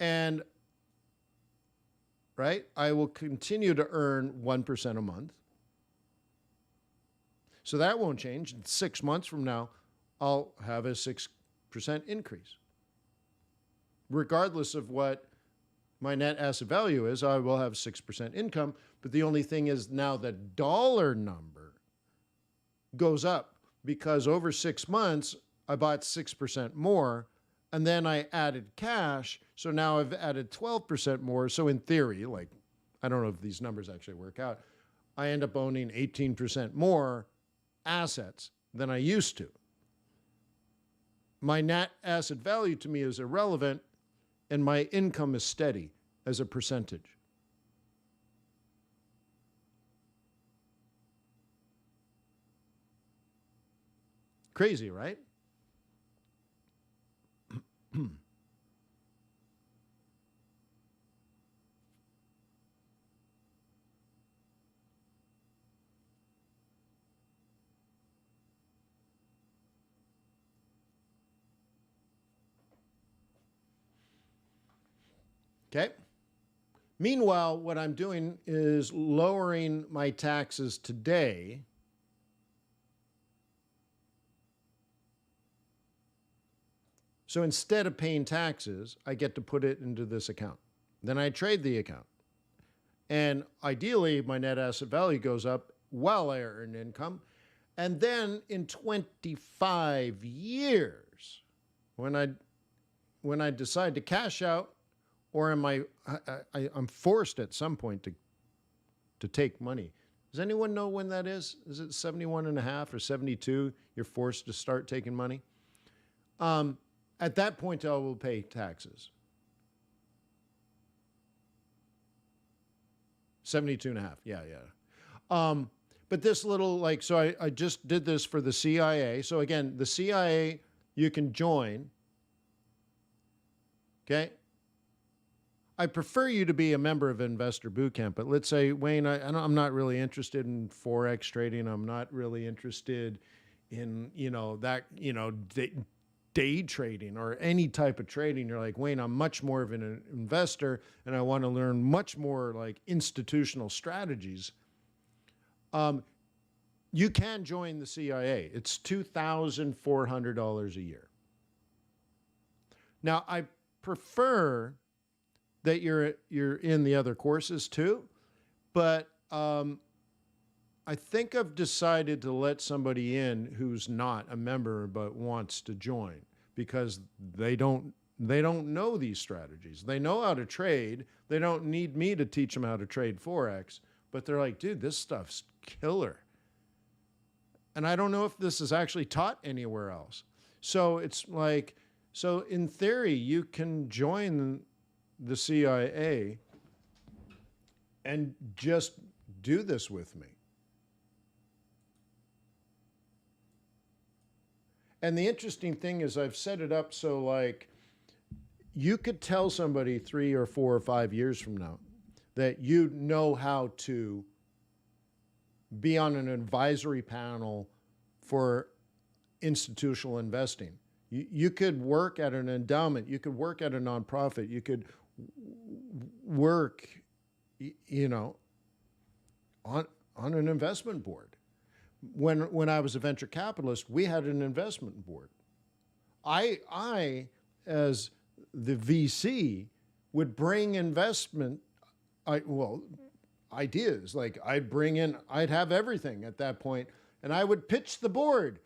And, right, I will continue to earn 1% a month. So that won't change. In 6 months from now, I'll have a 6% increase. Regardless of what my net asset value is, I will have 6% income. But the only thing is now the dollar number goes up because over 6 months, I bought 6% more. And then I added cash, so now I've added 12% more. So in theory, like, I don't know if these numbers actually work out, I end up owning 18% more assets than I used to. My net asset value to me is irrelevant, and my income is steady as a percentage. Crazy, right? Okay. Meanwhile, what I'm doing is lowering my taxes today. So instead of paying taxes, I get to put it into this account. Then I trade the account. And ideally, my net asset value goes up while I earn income. And then in 25 years, when I decide to cash out, or I'm forced at some point to take money. Does anyone know when that is? Is it 71 and a half or 72? You're forced to start taking money. At that point, I will pay taxes. 72 and a half. Yeah. But this little, like, so I just did this for the CIA. So again, the CIA, you can join. Okay. I prefer you to be a member of Investor Bootcamp, but let's say, Wayne, I'm not really interested in Forex trading. I'm not really interested in, day trading or any type of trading. You're like, Wayne, I'm much more of an investor and I want to learn much more like institutional strategies. You can join the CIA. It's $2,400 a year. Now, I prefer that you're in the other courses too, but I think I've decided to let somebody in who's not a member but wants to join because they don't know these strategies. They know how to trade. They don't need me to teach them how to trade Forex, but they're like, dude, this stuff's killer. And I don't know if this is actually taught anywhere else. So it's like, so in theory, you can join the CIA and just do this with me. And the interesting thing is I've set it up so like you could tell somebody 3 or 4 or 5 years from now that you know how to be on an advisory panel for institutional investing. You could work at an endowment. You could work at a nonprofit. You could work, on an investment board. When I was a venture capitalist, we had an investment board. I as the VC, would bring investment, ideas. Like I'd have everything at that point, and I would pitch the board.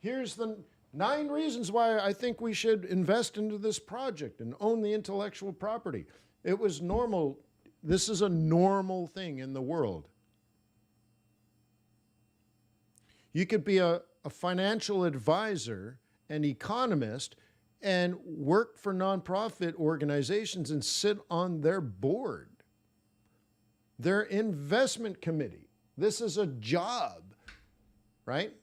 Here's the 9 reasons why I think we should invest into this project and own the intellectual property. It was normal. This is a normal thing in the world. You could be a financial advisor, an economist, and work for nonprofit organizations and sit on their board, their investment committee. This is a job, right?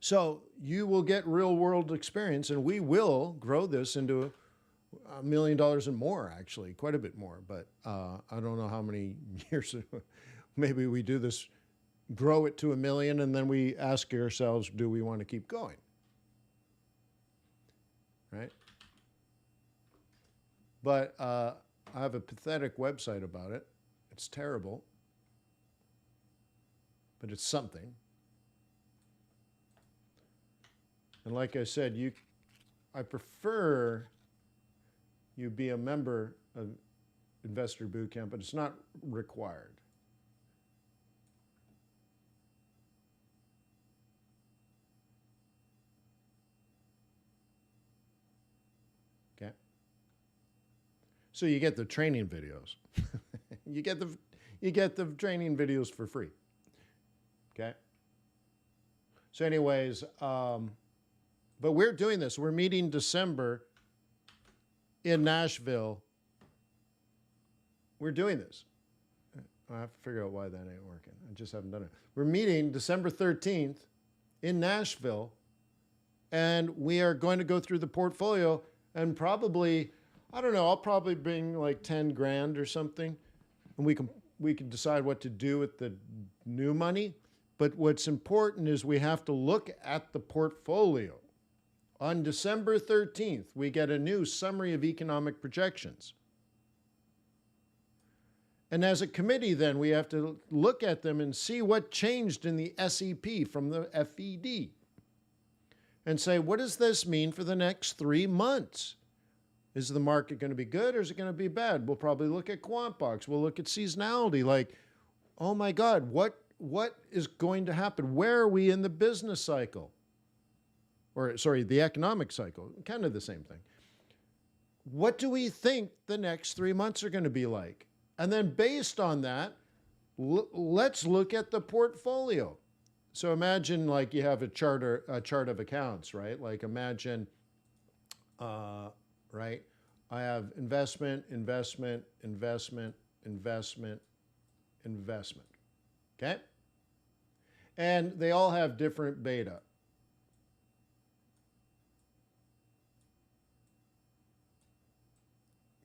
So you will get real world experience, and we will grow this into $1 million and more, actually, quite a bit more. But I don't know how many years, maybe we do this, grow it to $1 million, and then we ask ourselves, do we want to keep going? Right? But I have a pathetic website about it. It's terrible, but it's something. And like I said, I prefer you be a member of Investor Bootcamp, but it's not required. Okay? So you get the training videos. you get the training videos for free. Okay? So anyways, but we're doing this. We're meeting December in Nashville. We're doing this. I have to figure out why that ain't working. I just haven't done it. We're meeting December 13th in Nashville, and we are going to go through the portfolio and probably, I don't know, I'll probably bring like 10 grand or something, and we can decide what to do with the new money. But what's important is we have to look at the portfolio. On December 13th, we get a new summary of economic projections. And as a committee, then, we have to look at them and see what changed in the SEP from the FED. And say, what does this mean for the next 3 months? Is the market going to be good or is it going to be bad? We'll probably look at quant box. We'll look at seasonality. Like, oh my God, what is going to happen? Where are we in the business cycle? Or sorry, the economic cycle, kind of the same thing. What do we think the next 3 months are going to be like? And then based on that, let's look at the portfolio. So imagine like you have a chart of accounts, right? Like imagine, right? I have investment, investment, investment, investment, investment. Okay? And they all have different beta.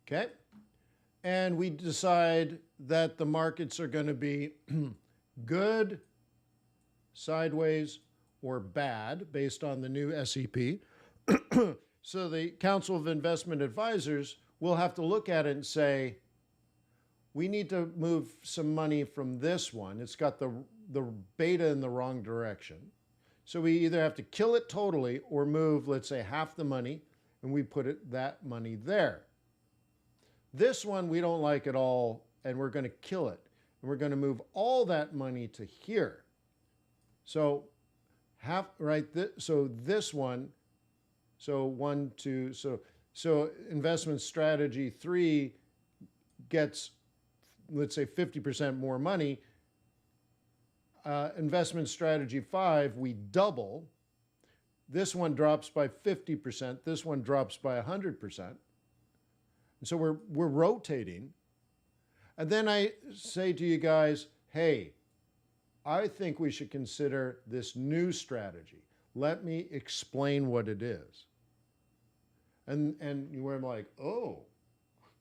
Okay? And we decide that the markets are going to be good, sideways, or bad based on the new SEP. So the Council of Investment Advisors will have to look at it and say, we need to move some money from this one. It's got the beta in the wrong direction. So we either have to kill it totally or move, let's say, half the money, and we put that money there. This one we don't like at all, and we're going to kill it. And we're going to move all that money to here. So so this one, so 1, 2, so investment strategy 3 gets, let's say, 50% more money. Investment strategy 5, we double. This one drops by 50%. This one drops by 100%. And so we're rotating. And then I say to you guys, hey, I think we should consider this new strategy. Let me explain what it is. And you're like, oh,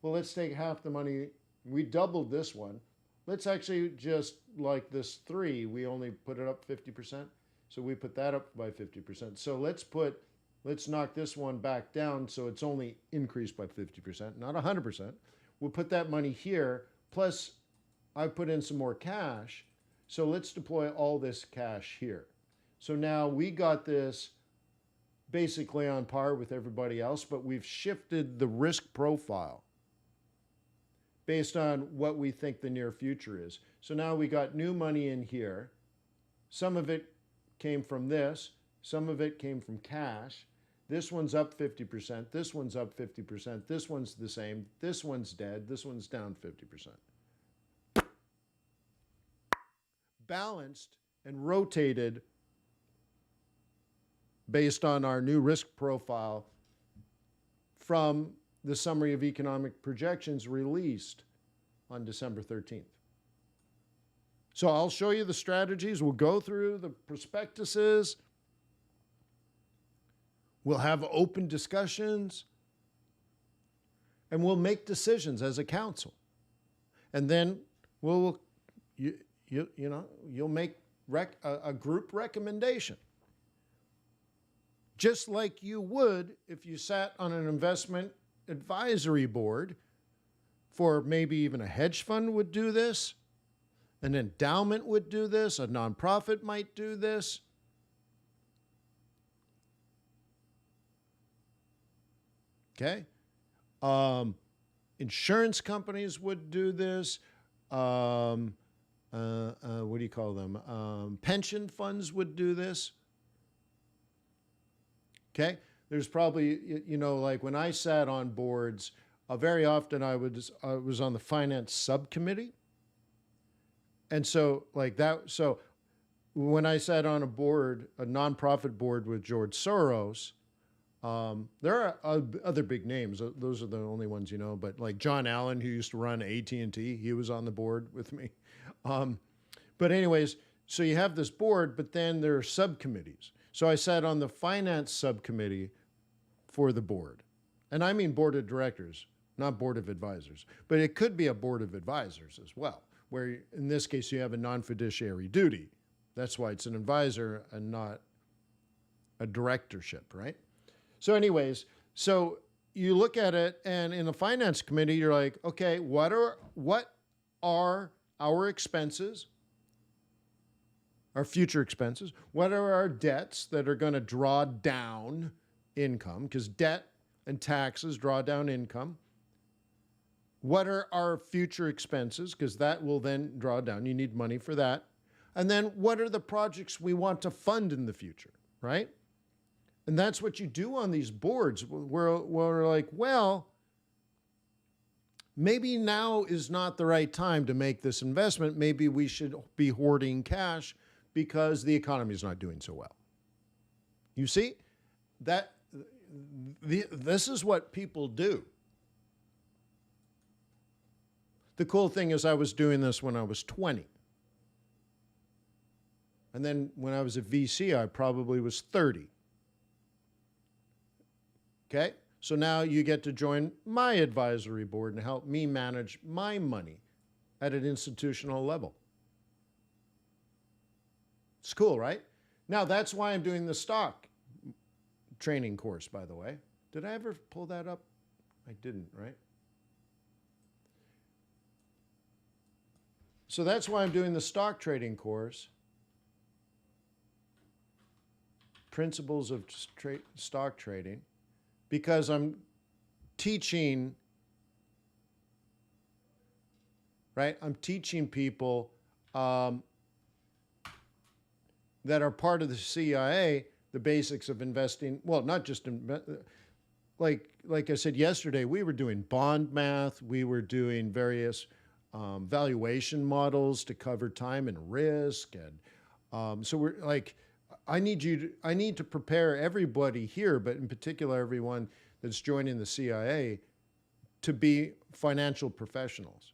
well, let's take half the money. We doubled this one. Let's actually just like this 3, we only put it up 50%. So we put that up by 50%. So let's knock this one back down so it's only increased by 50%, not 100%. We'll put that money here, plus I put in some more cash. So let's deploy all this cash here. So now we got this basically on par with everybody else, but we've shifted the risk profile based on what we think the near future is. So now we got new money in here. Some of it came from this, some of it came from cash. This one's up 50%, this one's up 50%, this one's the same, this one's dead, this one's down 50%. Balanced and rotated based on our new risk profile from the Summary of Economic Projections released on December 13th. So I'll show you the strategies. We'll go through the prospectuses. We'll have open discussions. And we'll make decisions as a council. And then you'll make a group recommendation. Just like you would if you sat on an investment advisory board for maybe even a hedge fund would do this, an endowment would do this, a nonprofit might do this. Okay? Insurance companies would do this. What do you call them? Pension funds would do this. Okay? There's probably, like when I sat on boards, very often I was on the finance subcommittee. And so when I sat on a board, a nonprofit board with George Soros, there are other big names. Those are the only ones but like John Allen, who used to run AT&T, he was on the board with me. But anyways, so you have this board, but then there are subcommittees. So I sat on the finance subcommittee for the board. And I mean board of directors, not board of advisors. But it could be a board of advisors as well, where in this case you have a non-fiduciary duty. That's why it's an advisor and not a directorship, right? So anyways, so you look at it, and in the finance committee, you're like, okay, what are our expenses? Our future expenses? What are our debts that are going to draw down income? Because debt and taxes, draw down income. What are our future expenses? Because that will then draw down. You need money for that. And then what are the projects we want to fund in the future, right? And that's what you do on these boards. We're like, well, maybe now is not the right time to make this investment. Maybe we should be hoarding cash because the economy is not doing so well. You see, this is what people do. The cool thing is I was doing this when I was 20. And then when I was a VC, I probably was 30. Okay? So now you get to join my advisory board and help me manage my money at an institutional level. It's cool, right? Now, that's why I'm doing the stock training course, by the way. Did I ever pull that up? I didn't, right? So that's why I'm doing the stock trading course. Principles of stock trading. Because I'm teaching, right? I'm teaching people that are part of the CIA the basics of investing. Well, not just like I said yesterday, we were doing bond math. We were doing various valuation models to cover time and risk, and so we're like, I need to prepare everybody here, but in particular everyone that's joining the CIA, to be financial professionals.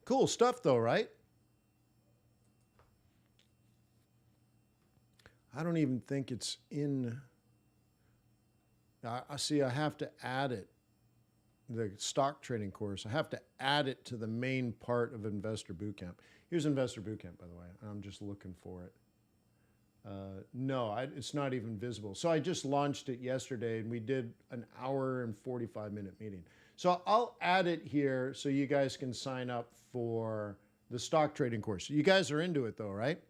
Cool stuff though, right? I don't even think it's in. I see I have to add it, the stock trading course. I have to add it to the main part of Investor Bootcamp. Here's Investor Bootcamp, by the way. I'm just looking for it. No, it's not even visible. So I just launched it yesterday, and we did an hour and 45-minute meeting. So I'll add it here so you guys can sign up for the stock trading course. You guys are into it though, right?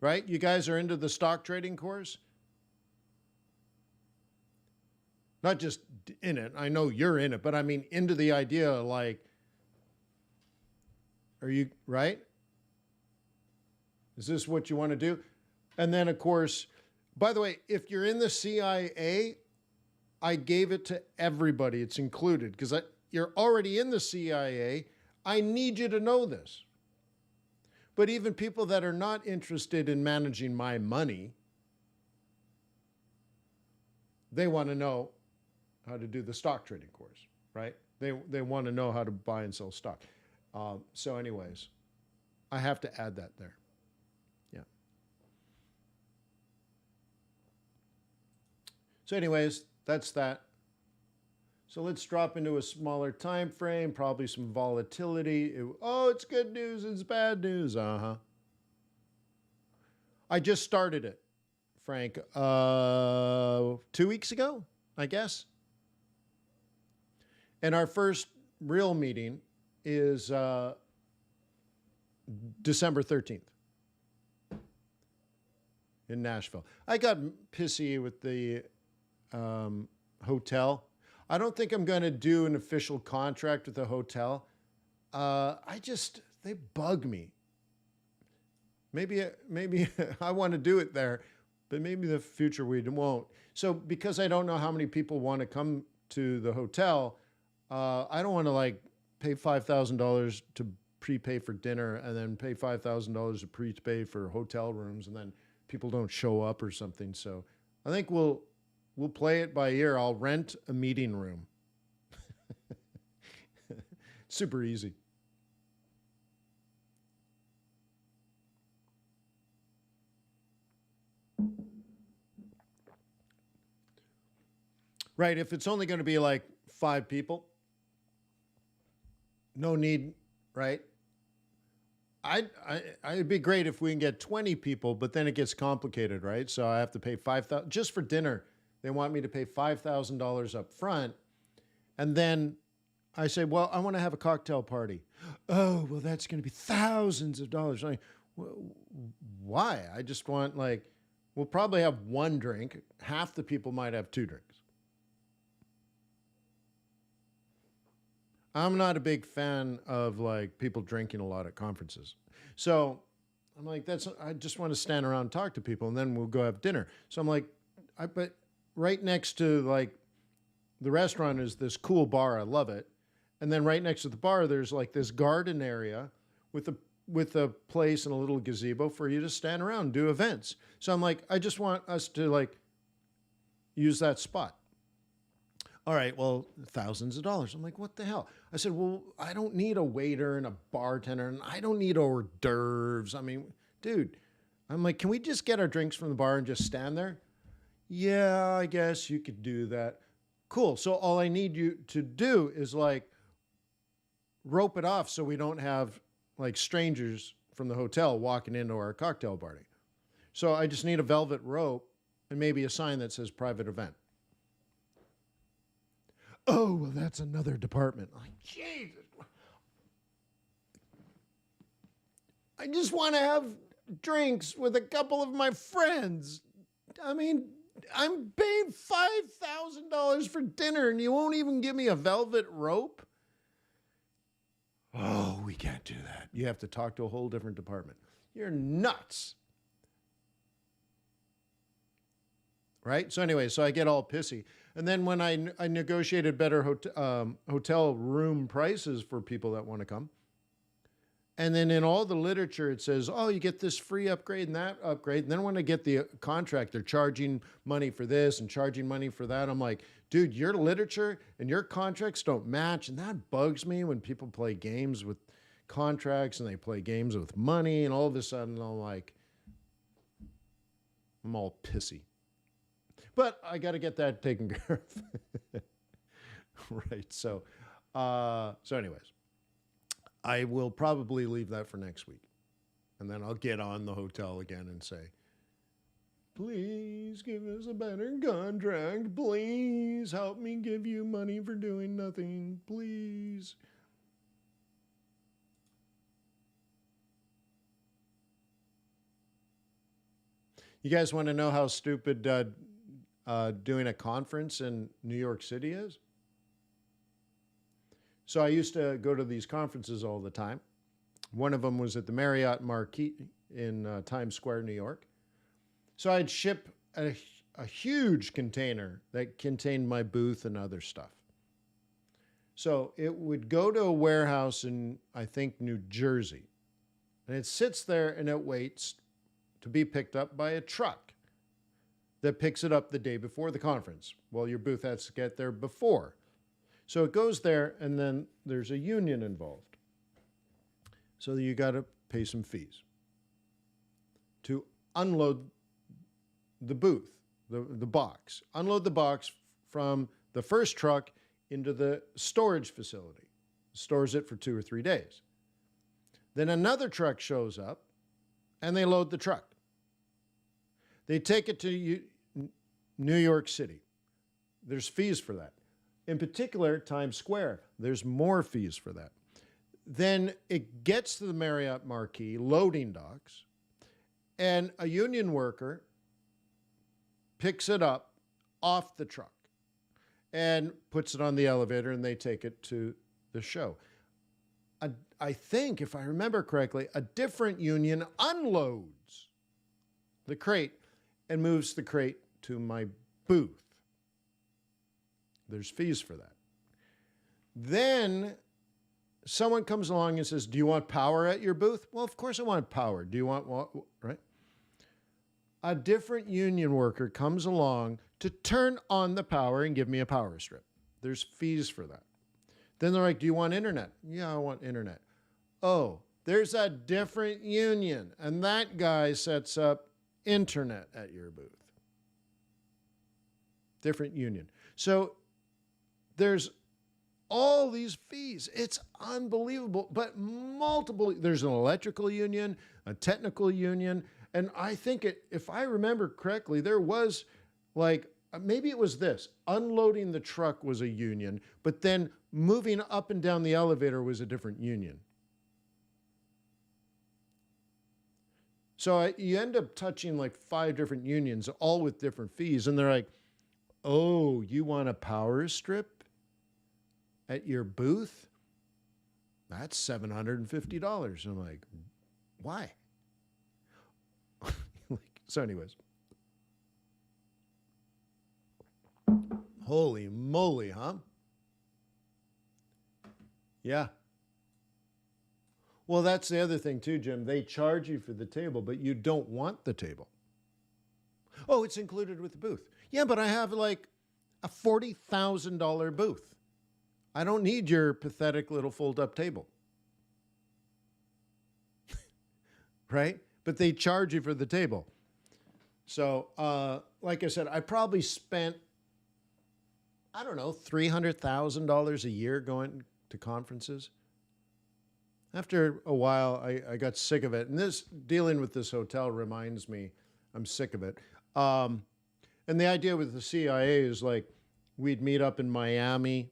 Right? You guys are into the stock trading course? Not just in it. I know you're in it, but I mean into the idea, like, are you, right? Is this what you want to do? And then, of course, by the way, if you're in the CIA, I gave it to everybody. It's included because you're already in the CIA. I need you to know this. But even people that are not interested in managing my money, they want to know how to do the stock trading course, right? They want to know how to buy and sell stock. So anyways, I have to add that there. Yeah. So anyways, that's that. So let's drop into a smaller time frame, probably some volatility. Oh, it's good news, it's bad news. I just started it, Frank, 2 weeks ago, I guess. And our first real meeting is December 13th in Nashville. I got pissy with the hotel. I don't think I'm going to do an official contract with the hotel. They bug me. Maybe I want to do it there, but maybe in the future we won't. So because I don't know how many people want to come to the hotel, I don't want to like pay $5,000 to prepay for dinner and then pay $5,000 to prepay for hotel rooms and then people don't show up or something. So I think we'll play it by ear. I'll rent a meeting room. Super easy. Right, if it's only going to be like 5 people, no need, right? It'd be great if we can get 20 people, but then it gets complicated, right? So I have to pay $5,000 just for dinner. They want me to pay $5,000 up front. And then I say, well, I want to have a cocktail party. Oh, well, that's going to be thousands of dollars. I'm like, why? I just want we'll probably have one drink. Half the people might have two drinks. I'm not a big fan of people drinking a lot at conferences. So I'm like, I just want to stand around and talk to people and then we'll go have dinner. So I'm like, but right next to the restaurant is this cool bar. I love it. And then right next to the bar, there's this garden area with a place and a little gazebo for you to stand around and do events. So I'm like, I just want us to use that spot. All right, well, thousands of dollars. I'm like, what the hell? I said, well, I don't need a waiter and a bartender, and I don't need hors d'oeuvres. I mean, dude, I'm like, can we just get our drinks from the bar and just stand there? Yeah, I guess you could do that. Cool. So all I need you to do is rope it off so we don't have strangers from the hotel walking into our cocktail party. So I just need a velvet rope and maybe a sign that says private event. Oh, well, that's another department. Like, Jesus. I just want to have drinks with a couple of my friends. I mean, I'm paying $5,000 for dinner and you won't even give me a velvet rope? Oh, we can't do that. You have to talk to a whole different department. You're nuts. Right? So anyway, so I get all pissy. And then when I negotiated better hotel room prices for people that want to come, and then in all the literature, it says, oh, you get this free upgrade and that upgrade. And then when I get the contract, they're charging money for this and charging money for that. I'm like, dude, your literature and your contracts don't match. And that bugs me when people play games with contracts and they play games with money. And all of a sudden, I'm all pissy. But I got to get that taken care of. Right. So anyways, I will probably leave that for next week. And then I'll get on the hotel again and say, please give us a better contract. Please help me give you money for doing nothing. Please. You guys want to know how stupid doing a conference in New York City is? So I used to go to these conferences all the time. One of them was at the Marriott Marquis in Times Square, New York. So I'd ship a huge container that contained my booth and other stuff. So it would go to a warehouse in, I think, New Jersey. And it sits there and it waits to be picked up by a truck that picks it up the day before the conference. Well, your booth has to get there before. So it goes there, and then there's a union involved. So you got to pay some fees to unload the booth, the box. Unload the box from the first truck into the storage facility. Stores it for 2 or 3 days. Then another truck shows up, and they load the truck. They take it to New York City. There's fees for that. In particular, Times Square, there's more fees for that. Then it gets to the Marriott Marquis loading docks, and a union worker picks it up off the truck and puts it on the elevator, and they take it to the show. I think, if I remember correctly, a different union unloads the crate and moves the crate to my booth. There's fees for that. Then someone comes along and says, do you want power at your booth? Well, of course I want power. Do you want, right? A different union worker comes along to turn on the power and give me a power strip. There's fees for that. Then they're like, do you want internet? Yeah, I want internet. Oh, there's a different union, and that guy sets up internet at your booth. Different union. So there's all these fees. It's unbelievable, but multiple. There's an electrical union, a technical union, and I think if I remember correctly, there was maybe it was this. Unloading the truck was a union, but then moving up and down the elevator was a different union. So you end up touching like 5 different unions, all with different fees. And they're like, oh, you want a power strip at your booth? That's $750. I'm like, why? So anyways. Holy moly, huh? Yeah. Well, that's the other thing too, Jim. They charge you for the table, but you don't want the table. Oh, it's included with the booth. Yeah, but I have like a $40,000 booth. I don't need your pathetic little fold-up table. Right? But they charge you for the table. So, like I said, I probably spent, I don't know, $300,000 a year going to conferences. After a while, I got sick of it. And this, dealing with this hotel reminds me, I'm sick of it. And the idea with the CIA is like, we'd meet up in Miami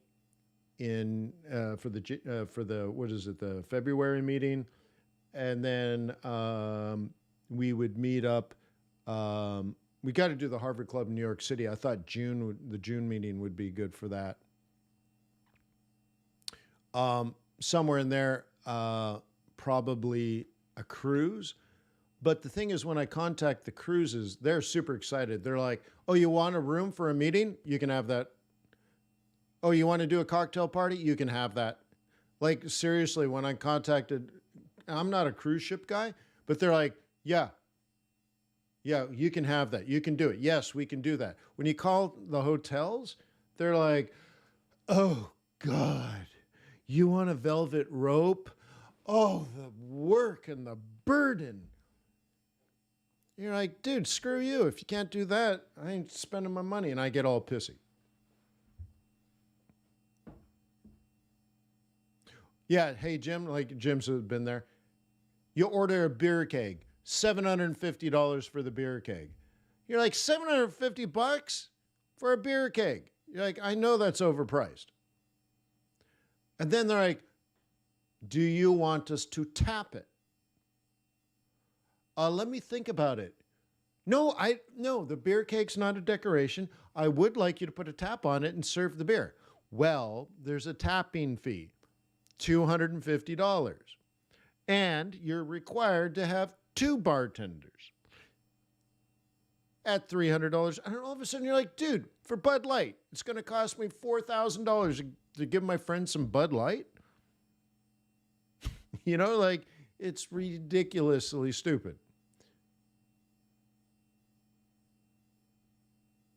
for the what is it, the February meeting. And then we would meet up. We got to do the Harvard Club in New York City. I thought the June meeting would be good for that. Somewhere in there, probably a cruise. But the thing is, when I contact the cruises, they're super excited. They're like, oh, you want a room for a meeting? You can have that. Oh, you want to do a cocktail party? You can have that. Like, seriously, when I contacted, I'm not a cruise ship guy, but they're like, yeah, you can have that. You can do it. Yes, we can do that. When you call the hotels, they're like, oh, God, you want a velvet rope? Oh, the work and the burden. You're like, dude, screw you. If you can't do that, I ain't spending my money. And I get all pissy. Yeah, hey, Jim, like Jim's been there. You order a beer keg, $750 for the beer keg. You're like, $750 for a beer keg? You're like, I know that's overpriced. And then they're like, do you want us to tap it? Let me think about it. No, the beer cake's not a decoration. I would like you to put a tap on it and serve the beer. Well, there's a tapping fee, $250. And you're required to have 2 bartenders at $300. And all of a sudden you're like, dude, for Bud Light, it's going to cost me $4,000 to give my friend some Bud Light? You know, like, it's ridiculously stupid.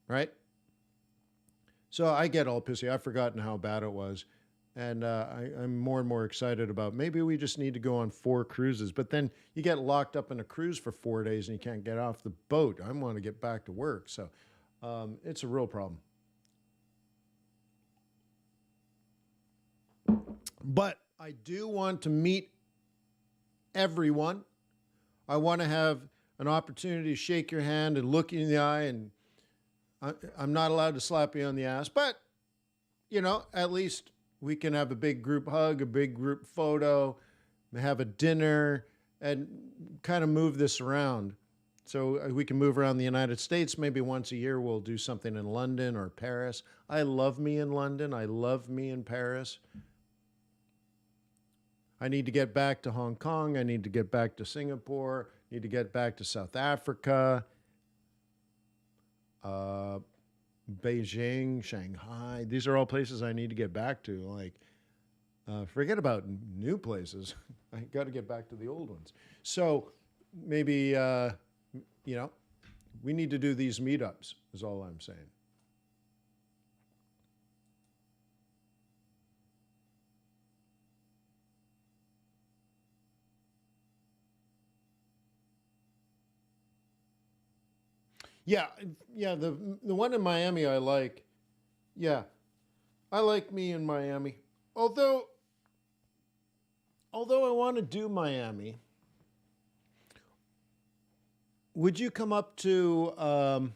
Right? So I get all pissy. I've forgotten how bad it was. And I'm more and more excited about maybe we just need to go on 4 cruises. But then you get locked up in a cruise for 4 days and you can't get off the boat. I want to get back to work. So it's a real problem. But I do want to meet everyone. I want to have an opportunity to shake your hand and look you in the eye. And I'm not allowed to slap you on the ass. But, you know, at least we can have a big group hug, a big group photo, have a dinner, and kind of move this around. So we can move around the United States. Maybe once a year we'll do something in London or Paris. I love me in London. I love me in Paris. I need to get back to Hong Kong. I need to get back to Singapore. I need to get back to South Africa. Beijing, Shanghai. These are all places I need to get back to. Like, forget about new places. I got to get back to the old ones. So maybe, you know, we need to do these meetups is all I'm saying. Yeah, the one in Miami I like. Yeah, I like me in Miami. Although I want to do Miami, would you come up to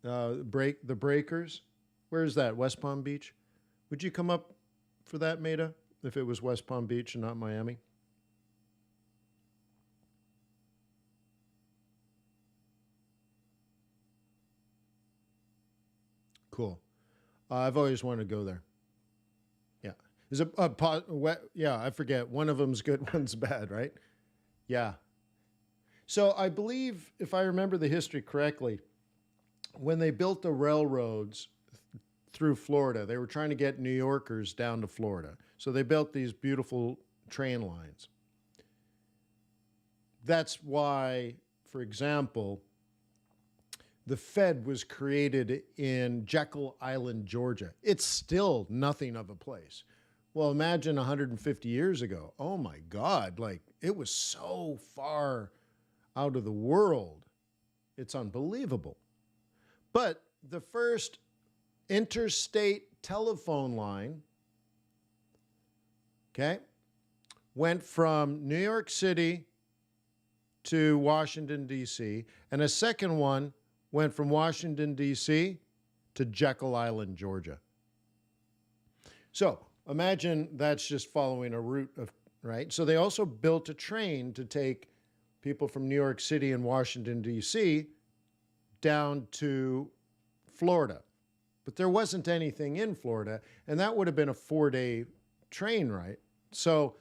The Breakers. Where is that? West Palm Beach? Would you come up for that, Maida, if it was West Palm Beach and not Miami? Cool. I've always wanted to go there. Yeah. Is it yeah, I forget. One of them's good, one's bad, right? Yeah. So I believe, if I remember the history correctly, when they built the railroads through Florida, they were trying to get New Yorkers down to Florida. So they built these beautiful train lines. That's why, for example, the Fed was created in Jekyll Island, Georgia. It's still nothing of a place. Well, imagine 150 years ago. Oh my God, like it was so far out of the world. It's unbelievable. But the first interstate telephone line, okay, went from New York City to Washington, D.C., and a second one went from Washington, D.C. to Jekyll Island, Georgia. So imagine that's just following a route of, right? So they also built a train to take people from New York City and Washington, D.C. down to Florida. But there wasn't anything in Florida, and that would have been a 4-day train ride. So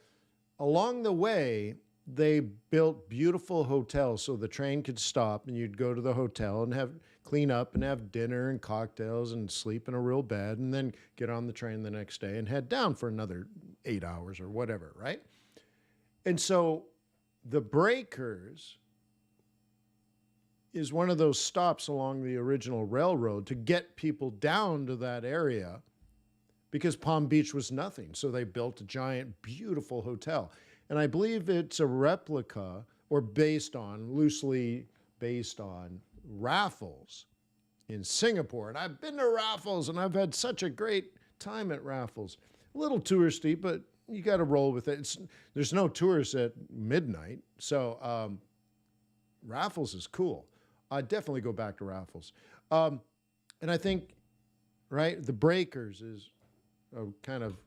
along the way, they built beautiful hotels so the train could stop and you'd go to the hotel and have clean up and have dinner and cocktails and sleep in a real bed and then get on the train the next day and head down for another 8 hours or whatever, right? And so the Breakers is one of those stops along the original railroad to get people down to that area because Palm Beach was nothing. So they built a giant, beautiful hotel. And I believe it's a replica or loosely based on Raffles in Singapore. And I've been to Raffles and I've had such a great time at Raffles. A little touristy, but you got to roll with it. There's no tourists at midnight. So Raffles is cool. I'd definitely go back to Raffles. And I think, right, the Breakers is kind of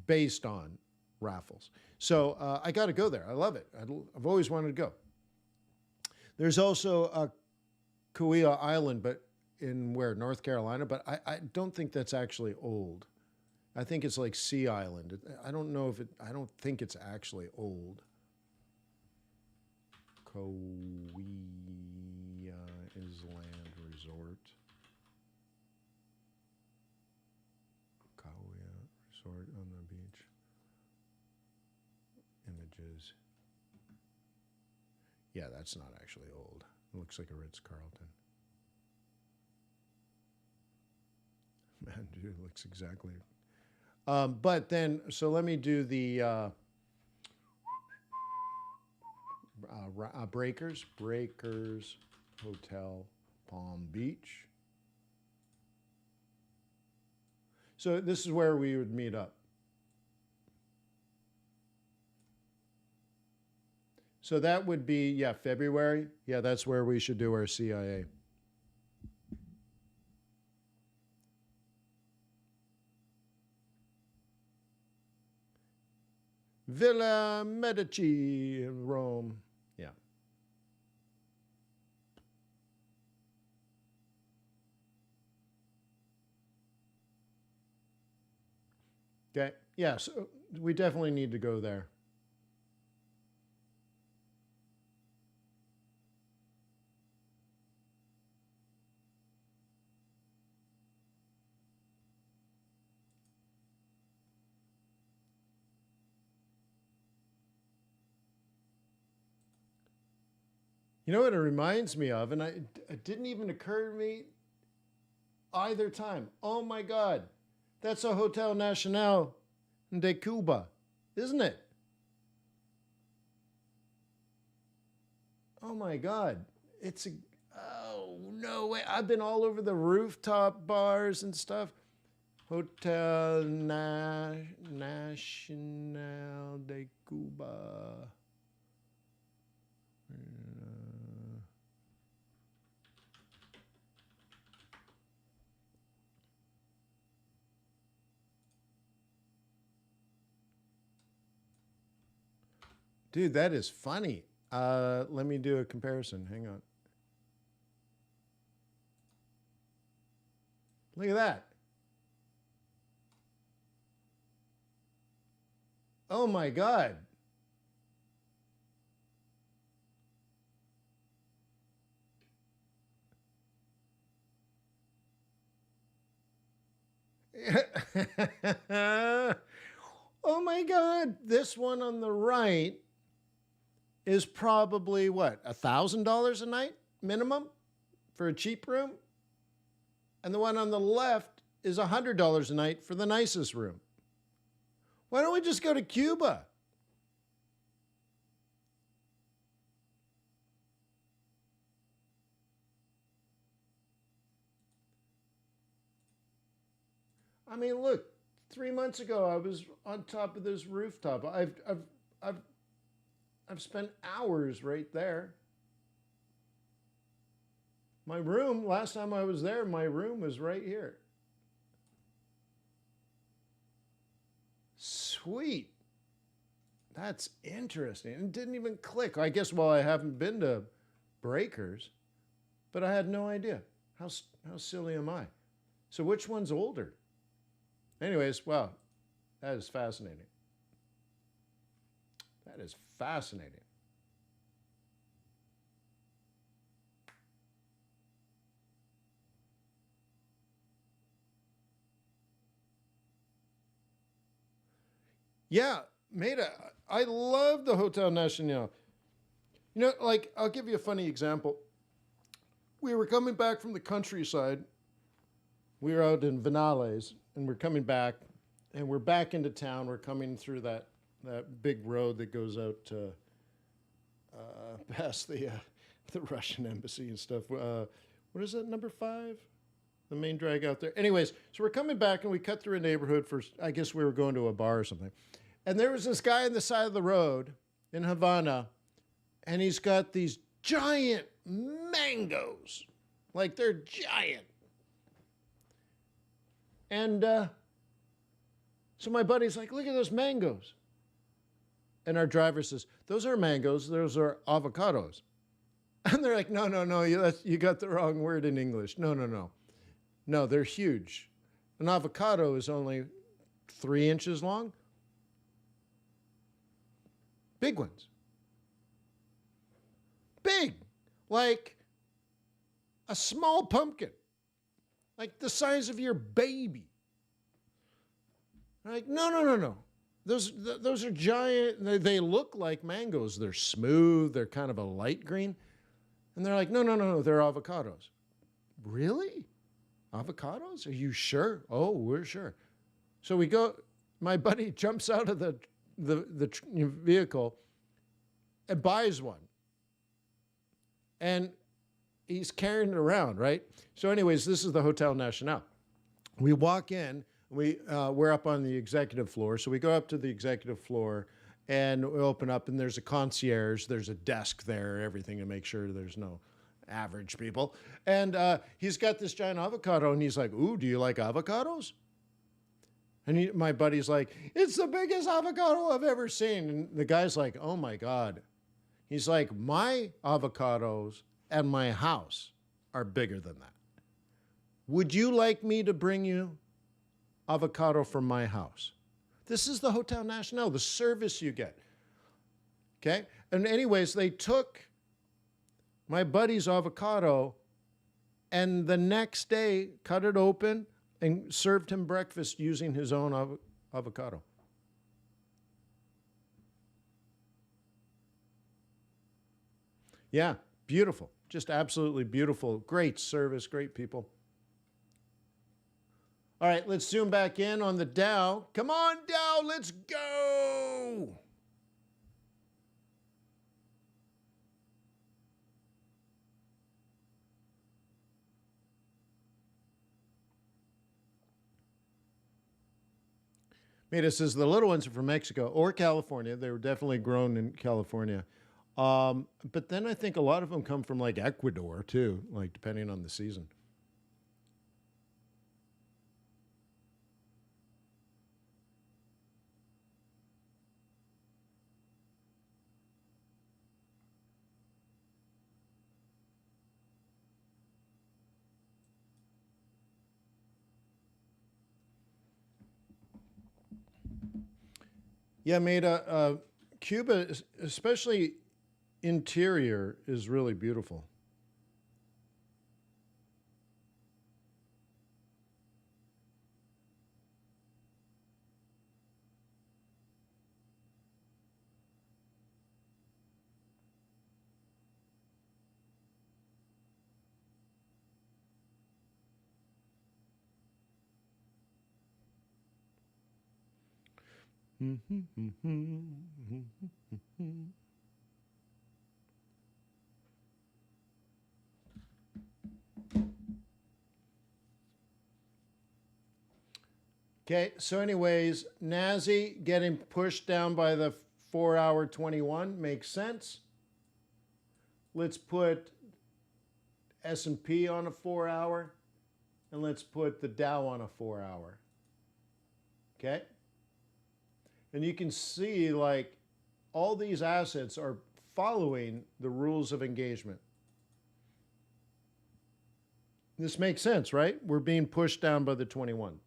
based on Raffles. So I got to go there. I love it. I've always wanted to go. There's also Kauai Island, but in where? North Carolina. But I don't think that's actually old. I think it's like Sea Island. I don't know if I don't think it's actually old. Kauai Island Resort. Kauai Resort on the beach. Images. Yeah, that's not actually old. It looks like a Ritz-Carlton. Man, dude, it looks exactly. But then, so let me do the Breakers Hotel, Palm Beach. So this is where we would meet up. So that would be, yeah, February. Yeah, that's where we should do our CIA. Villa Medici in Rome. Yeah. Okay. Yeah, so we definitely need to go there. You know what it reminds me of? And it didn't even occur to me either time. Oh my God. That's a Hotel Nacional de Cuba, isn't it? Oh my God. Oh no way. I've been all over the rooftop bars and stuff. Hotel Nacional de Cuba. Dude, that is funny. Let me do a comparison. Hang on. Look at that. Oh my God. Oh my God. This one on the right is probably what, $1,000 a night minimum for a cheap room? And the one on the left is $100 a night for the nicest room. Why don't we just go to Cuba? I mean, look, 3 months ago I was on top of this rooftop. I've spent hours right there. My room, last time I was there, my room was right here. Sweet. That's interesting. It didn't even click. I guess, well, I haven't been to Breakers, but I had no idea. How silly am I? So which one's older? Anyways, wow, that is fascinating. That is fascinating. Yeah, Maida, I love the Hotel Nacional. You know, like, I'll give you a funny example. We were coming back from the countryside. We were out in Vinales, and we're coming back, and we're back into town. We're coming through that big road that goes out to past the Russian embassy and stuff. What is that, number 5? The main drag out there. Anyways, so we're coming back, and we cut through a neighborhood for, I guess we were going to a bar or something. And there was this guy on the side of the road in Havana, and he's got these giant mangoes. Like, they're giant. And so my buddy's like, look at those mangoes. And our driver says, those are mangoes, those are avocados. And they're like, no, you got the wrong word in English. No. No, they're huge. An avocado is only 3 inches long. Big ones. Big. Like a small pumpkin. Like the size of your baby. Like, no. Those are giant. They look like mangoes. They're smooth. They're kind of a light green. And they're like, no, they're avocados. Really? Avocados? Are you sure? Oh, we're sure. So we go, my buddy jumps out of the vehicle and buys one. And he's carrying it around, right? So anyways, this is the Hotel Nacional. We walk in, we're up on the executive floor. So we go up to the executive floor and we open up, and there's a concierge. There's a desk there, everything to make sure there's no average people. And he's got this giant avocado, and he's like, ooh, do you like avocados? And my buddy's like, it's the biggest avocado I've ever seen. And the guy's like, oh my God. He's like, my avocados and my house are bigger than that. Would you like me to bring you avocado from my house? This is the Hotel Nacional, the service you get. Okay? And anyways, they took my buddy's avocado and the next day cut it open and served him breakfast using his own avocado. Yeah, beautiful. Just absolutely beautiful. Great service, great people. All right, let's zoom back in on the Dow. Come on, Dow, let's go. Mita says the little ones are from Mexico or California. They were definitely grown in California. But then I think a lot of them come from like Ecuador too, like depending on the season. Yeah, Maida, Cuba, especially interior, is really beautiful. Okay, so anyways, Nazi getting pushed down by the 4-hour 21 makes sense. Let's put S&P on a 4-hour, and let's put the Dow on a 4-hour. Okay? And you can see like all these assets are following the rules of engagement. This makes sense, right? We're being pushed down by the 21.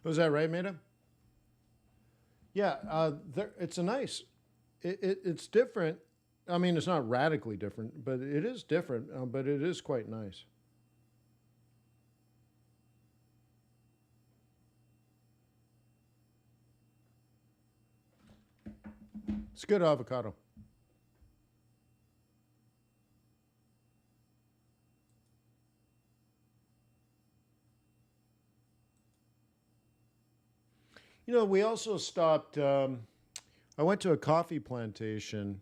Was that right, Maida? Yeah, it's a nice. It's different. I mean, it's not radically different, but it is different. But it is quite nice. It's good avocado. You know, we also stopped. I went to a coffee plantation,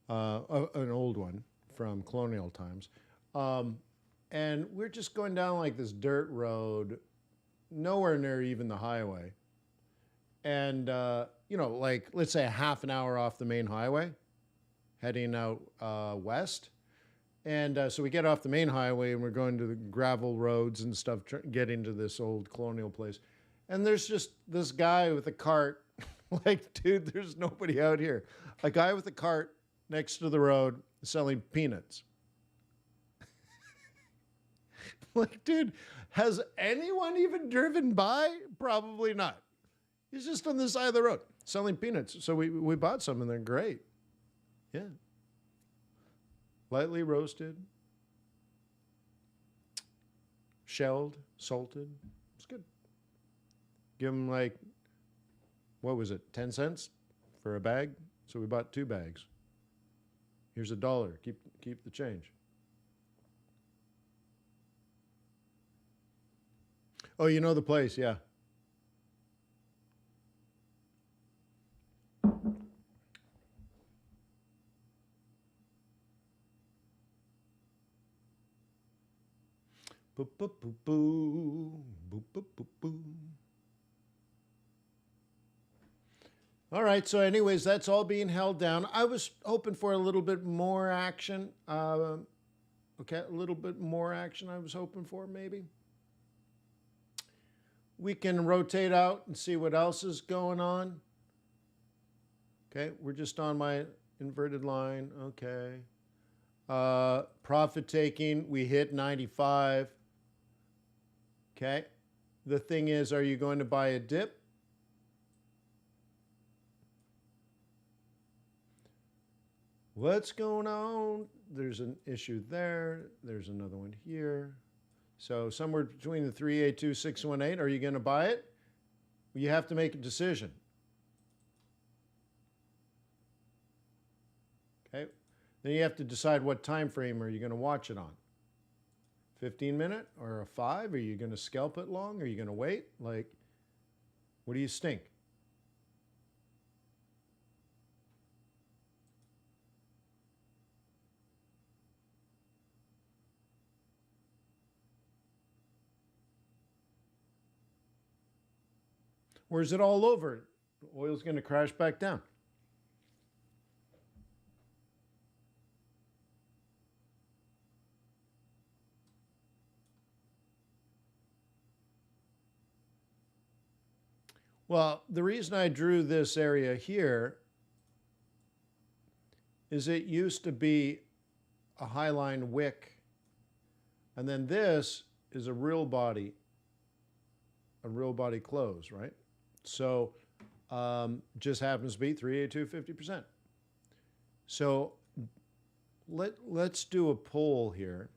an old one from colonial times, and we're just going down like this dirt road, nowhere near even the highway. And, you know, like let's say a half an hour off the main highway, heading out west. And so we get off the main highway and we're going to the gravel roads and stuff, getting to this old colonial place. And there's just this guy with a cart. Like, dude, there's nobody out here. A guy with a cart next to the road selling peanuts. Like, dude, has anyone even driven by? Probably not. He's just on the side of the road selling peanuts. So we bought some and they're great. Yeah. Lightly roasted, shelled, salted. It's good. Give them like, what was it, 10 cents for a bag? So we bought 2 bags. Here's $1. Keep the change. Oh, you know the place, yeah. Boop, boop, boop, boo. Boop, boop, boop, boo. All right, so anyways, that's all being held down. I was hoping for a little bit more action. Okay, a little bit more action I was hoping for, maybe. We can rotate out and see what else is going on. Okay, we're just on my inverted line. Okay. Profit taking, we hit 95. Okay. The thing is, are you going to buy a dip? What's going on? There's an issue there. There's another one here. So somewhere between the 382, 618, are you going to buy it? You have to make a decision. Okay. Then you have to decide what time frame are you going to watch it on. 15-minute or a 5? Are you going to scalp it long? Are you going to wait? Like, what do you think? Or is it all over? Oil's going to crash back down. Well, the reason I drew this area here is it used to be a highline wick, and then this is a real body close, right? So just happens to be 382 50%. So let's do a poll here.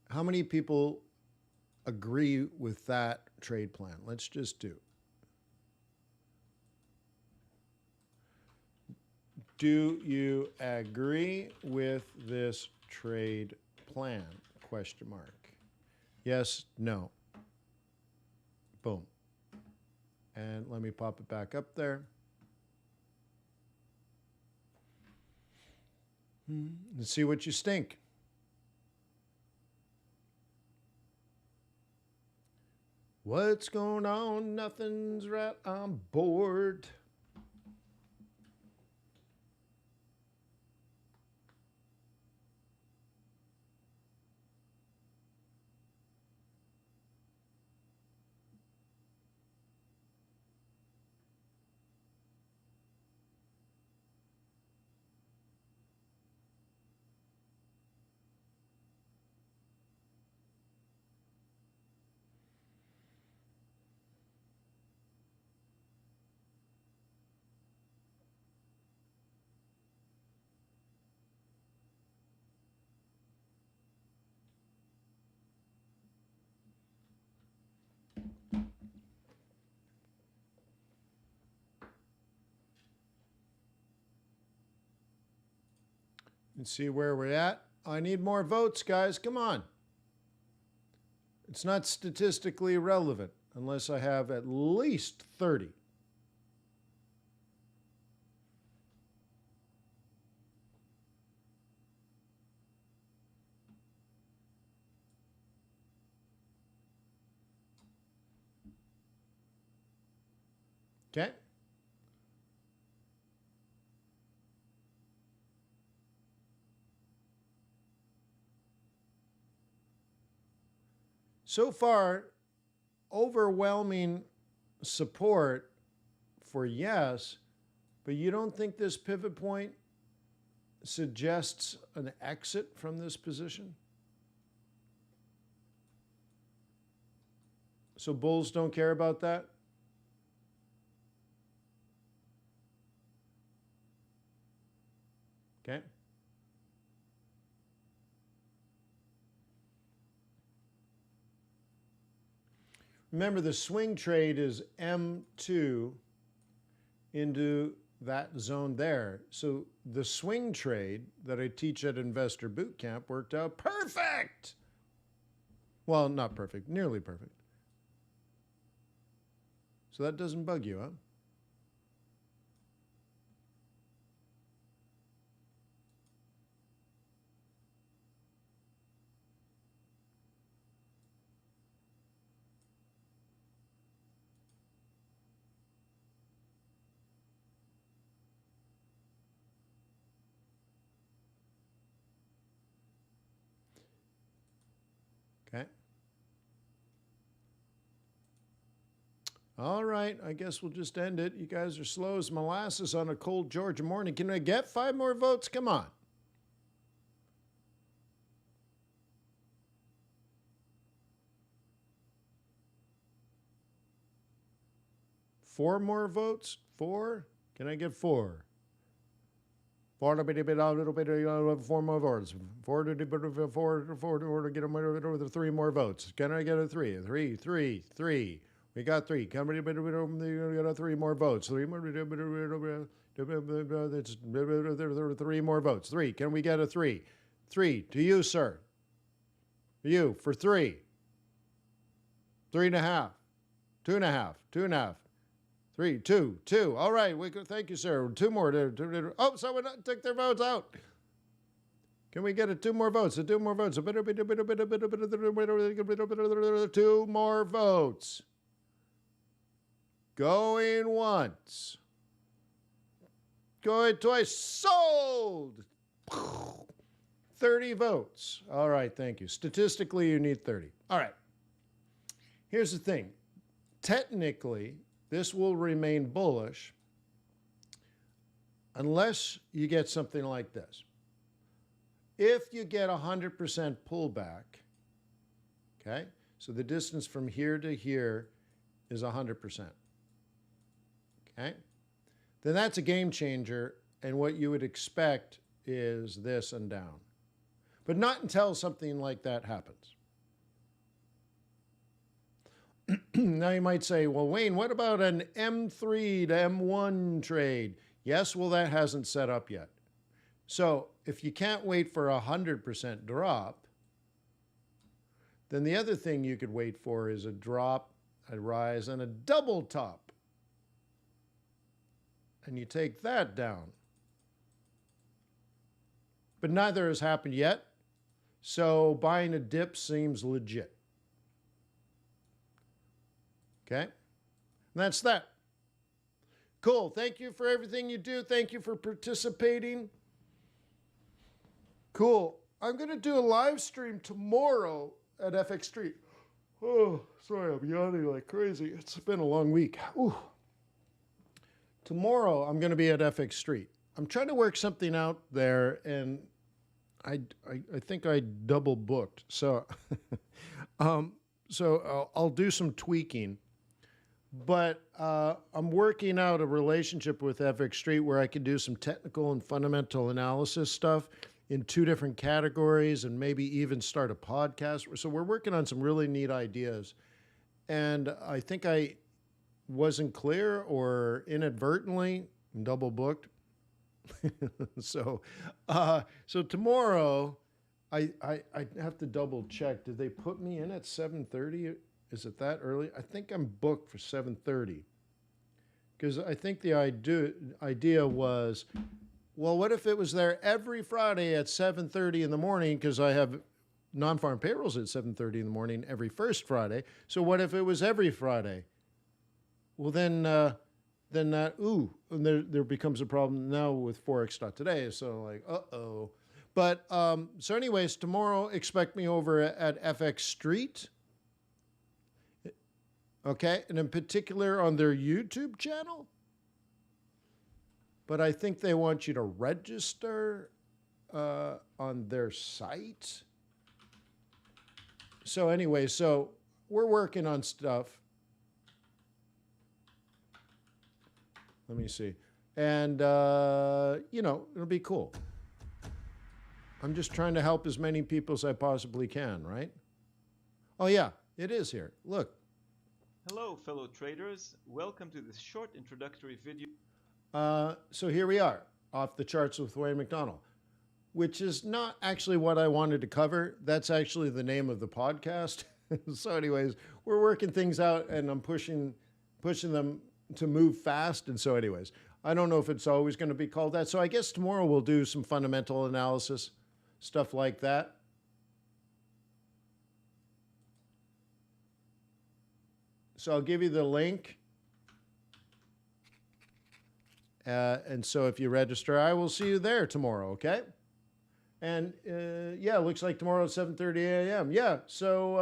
How many people agree with that trade plan? Let's just do. Do you agree with this trade plan? Question mark. Yes, no. Boom. And let me pop it back up there. Let's see what you stink. What's going on? Nothing's right. I'm bored. Let's see where we're at. I need more votes, guys. Come on. It's not statistically relevant unless I have at least 30. Okay. So far, overwhelming support for yes, but you don't think this pivot point suggests an exit from this position? So bulls don't care about that? Okay. Remember, the swing trade is M2 into that zone there. So the swing trade that I teach at Investor Bootcamp worked out perfect. Well, not perfect, nearly perfect. So that doesn't bug you, huh? Okay. All right, I guess we'll just end it. You guys are slow as molasses on a cold Georgia morning. Can I get 5 more votes? Come on. Four more votes? 4? Can I get 4? 4 to get a little bit, 4 more votes. 4 to get them 3 more votes. Can I get a 3? 3. We got 3. Can we get a 3 more votes? 3 more. That's 3 more votes. 3. Can we get a 3? 3 to you, sir. You for 3. 3.5. 2.5. 2.5. 3, 2, 2. All right. Thank you, sir. 2 more. Oh, someone took their votes out. Can we get 2 more votes? 2 more votes. 2 more votes. Going once. Going twice. Sold. 30 votes. All right. Thank you. Statistically, you need 30. All right. Here's the thing. technically, this will remain bullish unless you get something like this. If you get 100% pullback, okay, so the distance from here to here is 100%, okay, then that's a game changer, and what you would expect is this and down. But not until something like that happens. Now you might say, well, Wayne, what about an M3 to M1 trade? Yes, well, that hasn't set up yet. So if you can't wait for a 100% drop, then the other thing you could wait for is a drop, a rise, and a double top. And you take that down. But neither has happened yet, so buying a dip seems legit. Okay? And that's that. Cool. Thank you for everything you do. Thank you for participating. Cool. I'm going to do a live stream tomorrow at FX Street. Oh, sorry, I'm yawning like crazy. It's been a long week. Ooh. Tomorrow, I'm going to be at FX Street. I'm trying to work something out there, and I think I double booked. So, I'll do some tweaking. But I'm working out a relationship with FX Street where I can do some technical and fundamental analysis stuff in 2 different categories and maybe even start a podcast. So we're working on some really neat ideas. And I think I wasn't clear or inadvertently double booked. So tomorrow I have to double check. Did they put me in at 7:30? Is it that early? I think I'm booked for 7:30. Because I think the idea was, well, what if it was there every Friday at 7:30 in the morning? Because I have non-farm payrolls at 7:30 in the morning every first Friday. So what if it was every Friday? Well, then that, and there becomes a problem now with Forex.Today. So like, uh-oh. But so anyways, tomorrow, expect me over at FX Street. Okay, and in particular on their YouTube channel. But I think they want you to register on their site. So anyway, so we're working on stuff. Let me see. And, it'll be cool. I'm just trying to help as many people as I possibly can, right? Oh, yeah, it is here. Look. Hello, fellow traders. Welcome to this short introductory video. So here we are, off the charts with Wayne McDonald, which is not actually what I wanted to cover. That's actually the name of the podcast. So anyways, we're working things out, and I'm pushing them to move fast. And so anyways, I don't know if it's always going to be called that. So I guess tomorrow we'll do some fundamental analysis, stuff like that. So I'll give you the link. And so if you register, I will see you there tomorrow, okay? And yeah, looks like tomorrow at 7:30 a.m. Yeah, so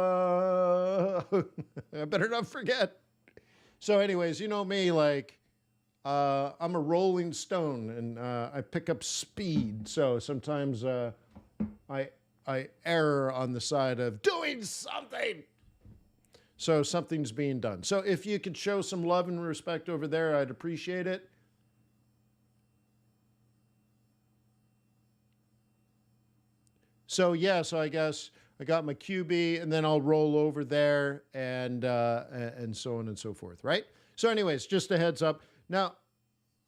I better not forget. So anyways, you know me, like, I'm a rolling stone, and I pick up speed. So sometimes I err on the side of doing something. So something's being done. So if you could show some love and respect over there, I'd appreciate it. So yeah, so I guess I got my QB, and then I'll roll over there, and so on and so forth, right? So anyways, just a heads up. Now,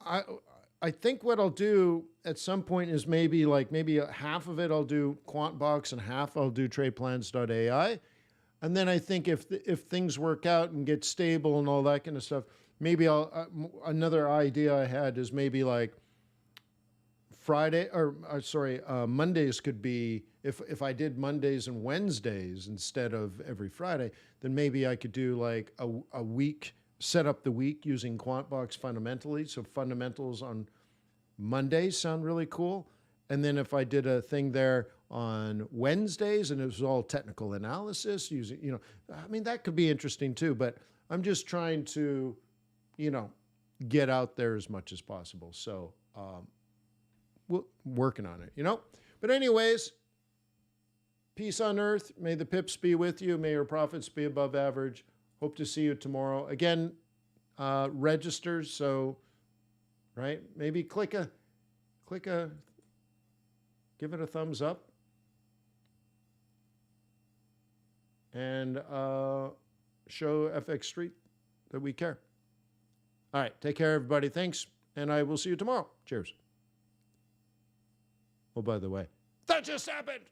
I think what I'll do at some point is maybe half of it I'll do QuantBox and half I'll do TradePlans.ai. And then I think if things work out and get stable and all that kind of stuff, maybe another idea I had is maybe like Mondays could be, if I did Mondays and Wednesdays instead of every Friday, then maybe I could do like a week, set up the week using QuantBox fundamentally. So fundamentals on Mondays sound really cool. And then if I did a thing there on Wednesdays and it was all technical analysis using, that could be interesting too. But I'm just trying to, get out there as much as possible. So we're working on it, But anyways, peace on earth. May the pips be with you. May your profits be above average. Hope to see you tomorrow. Again, registers. So, right, maybe give it a thumbs up. And show FX Street that we care. All right, take care, everybody. Thanks, and I will see you tomorrow. Cheers. Oh, by the way, that just happened.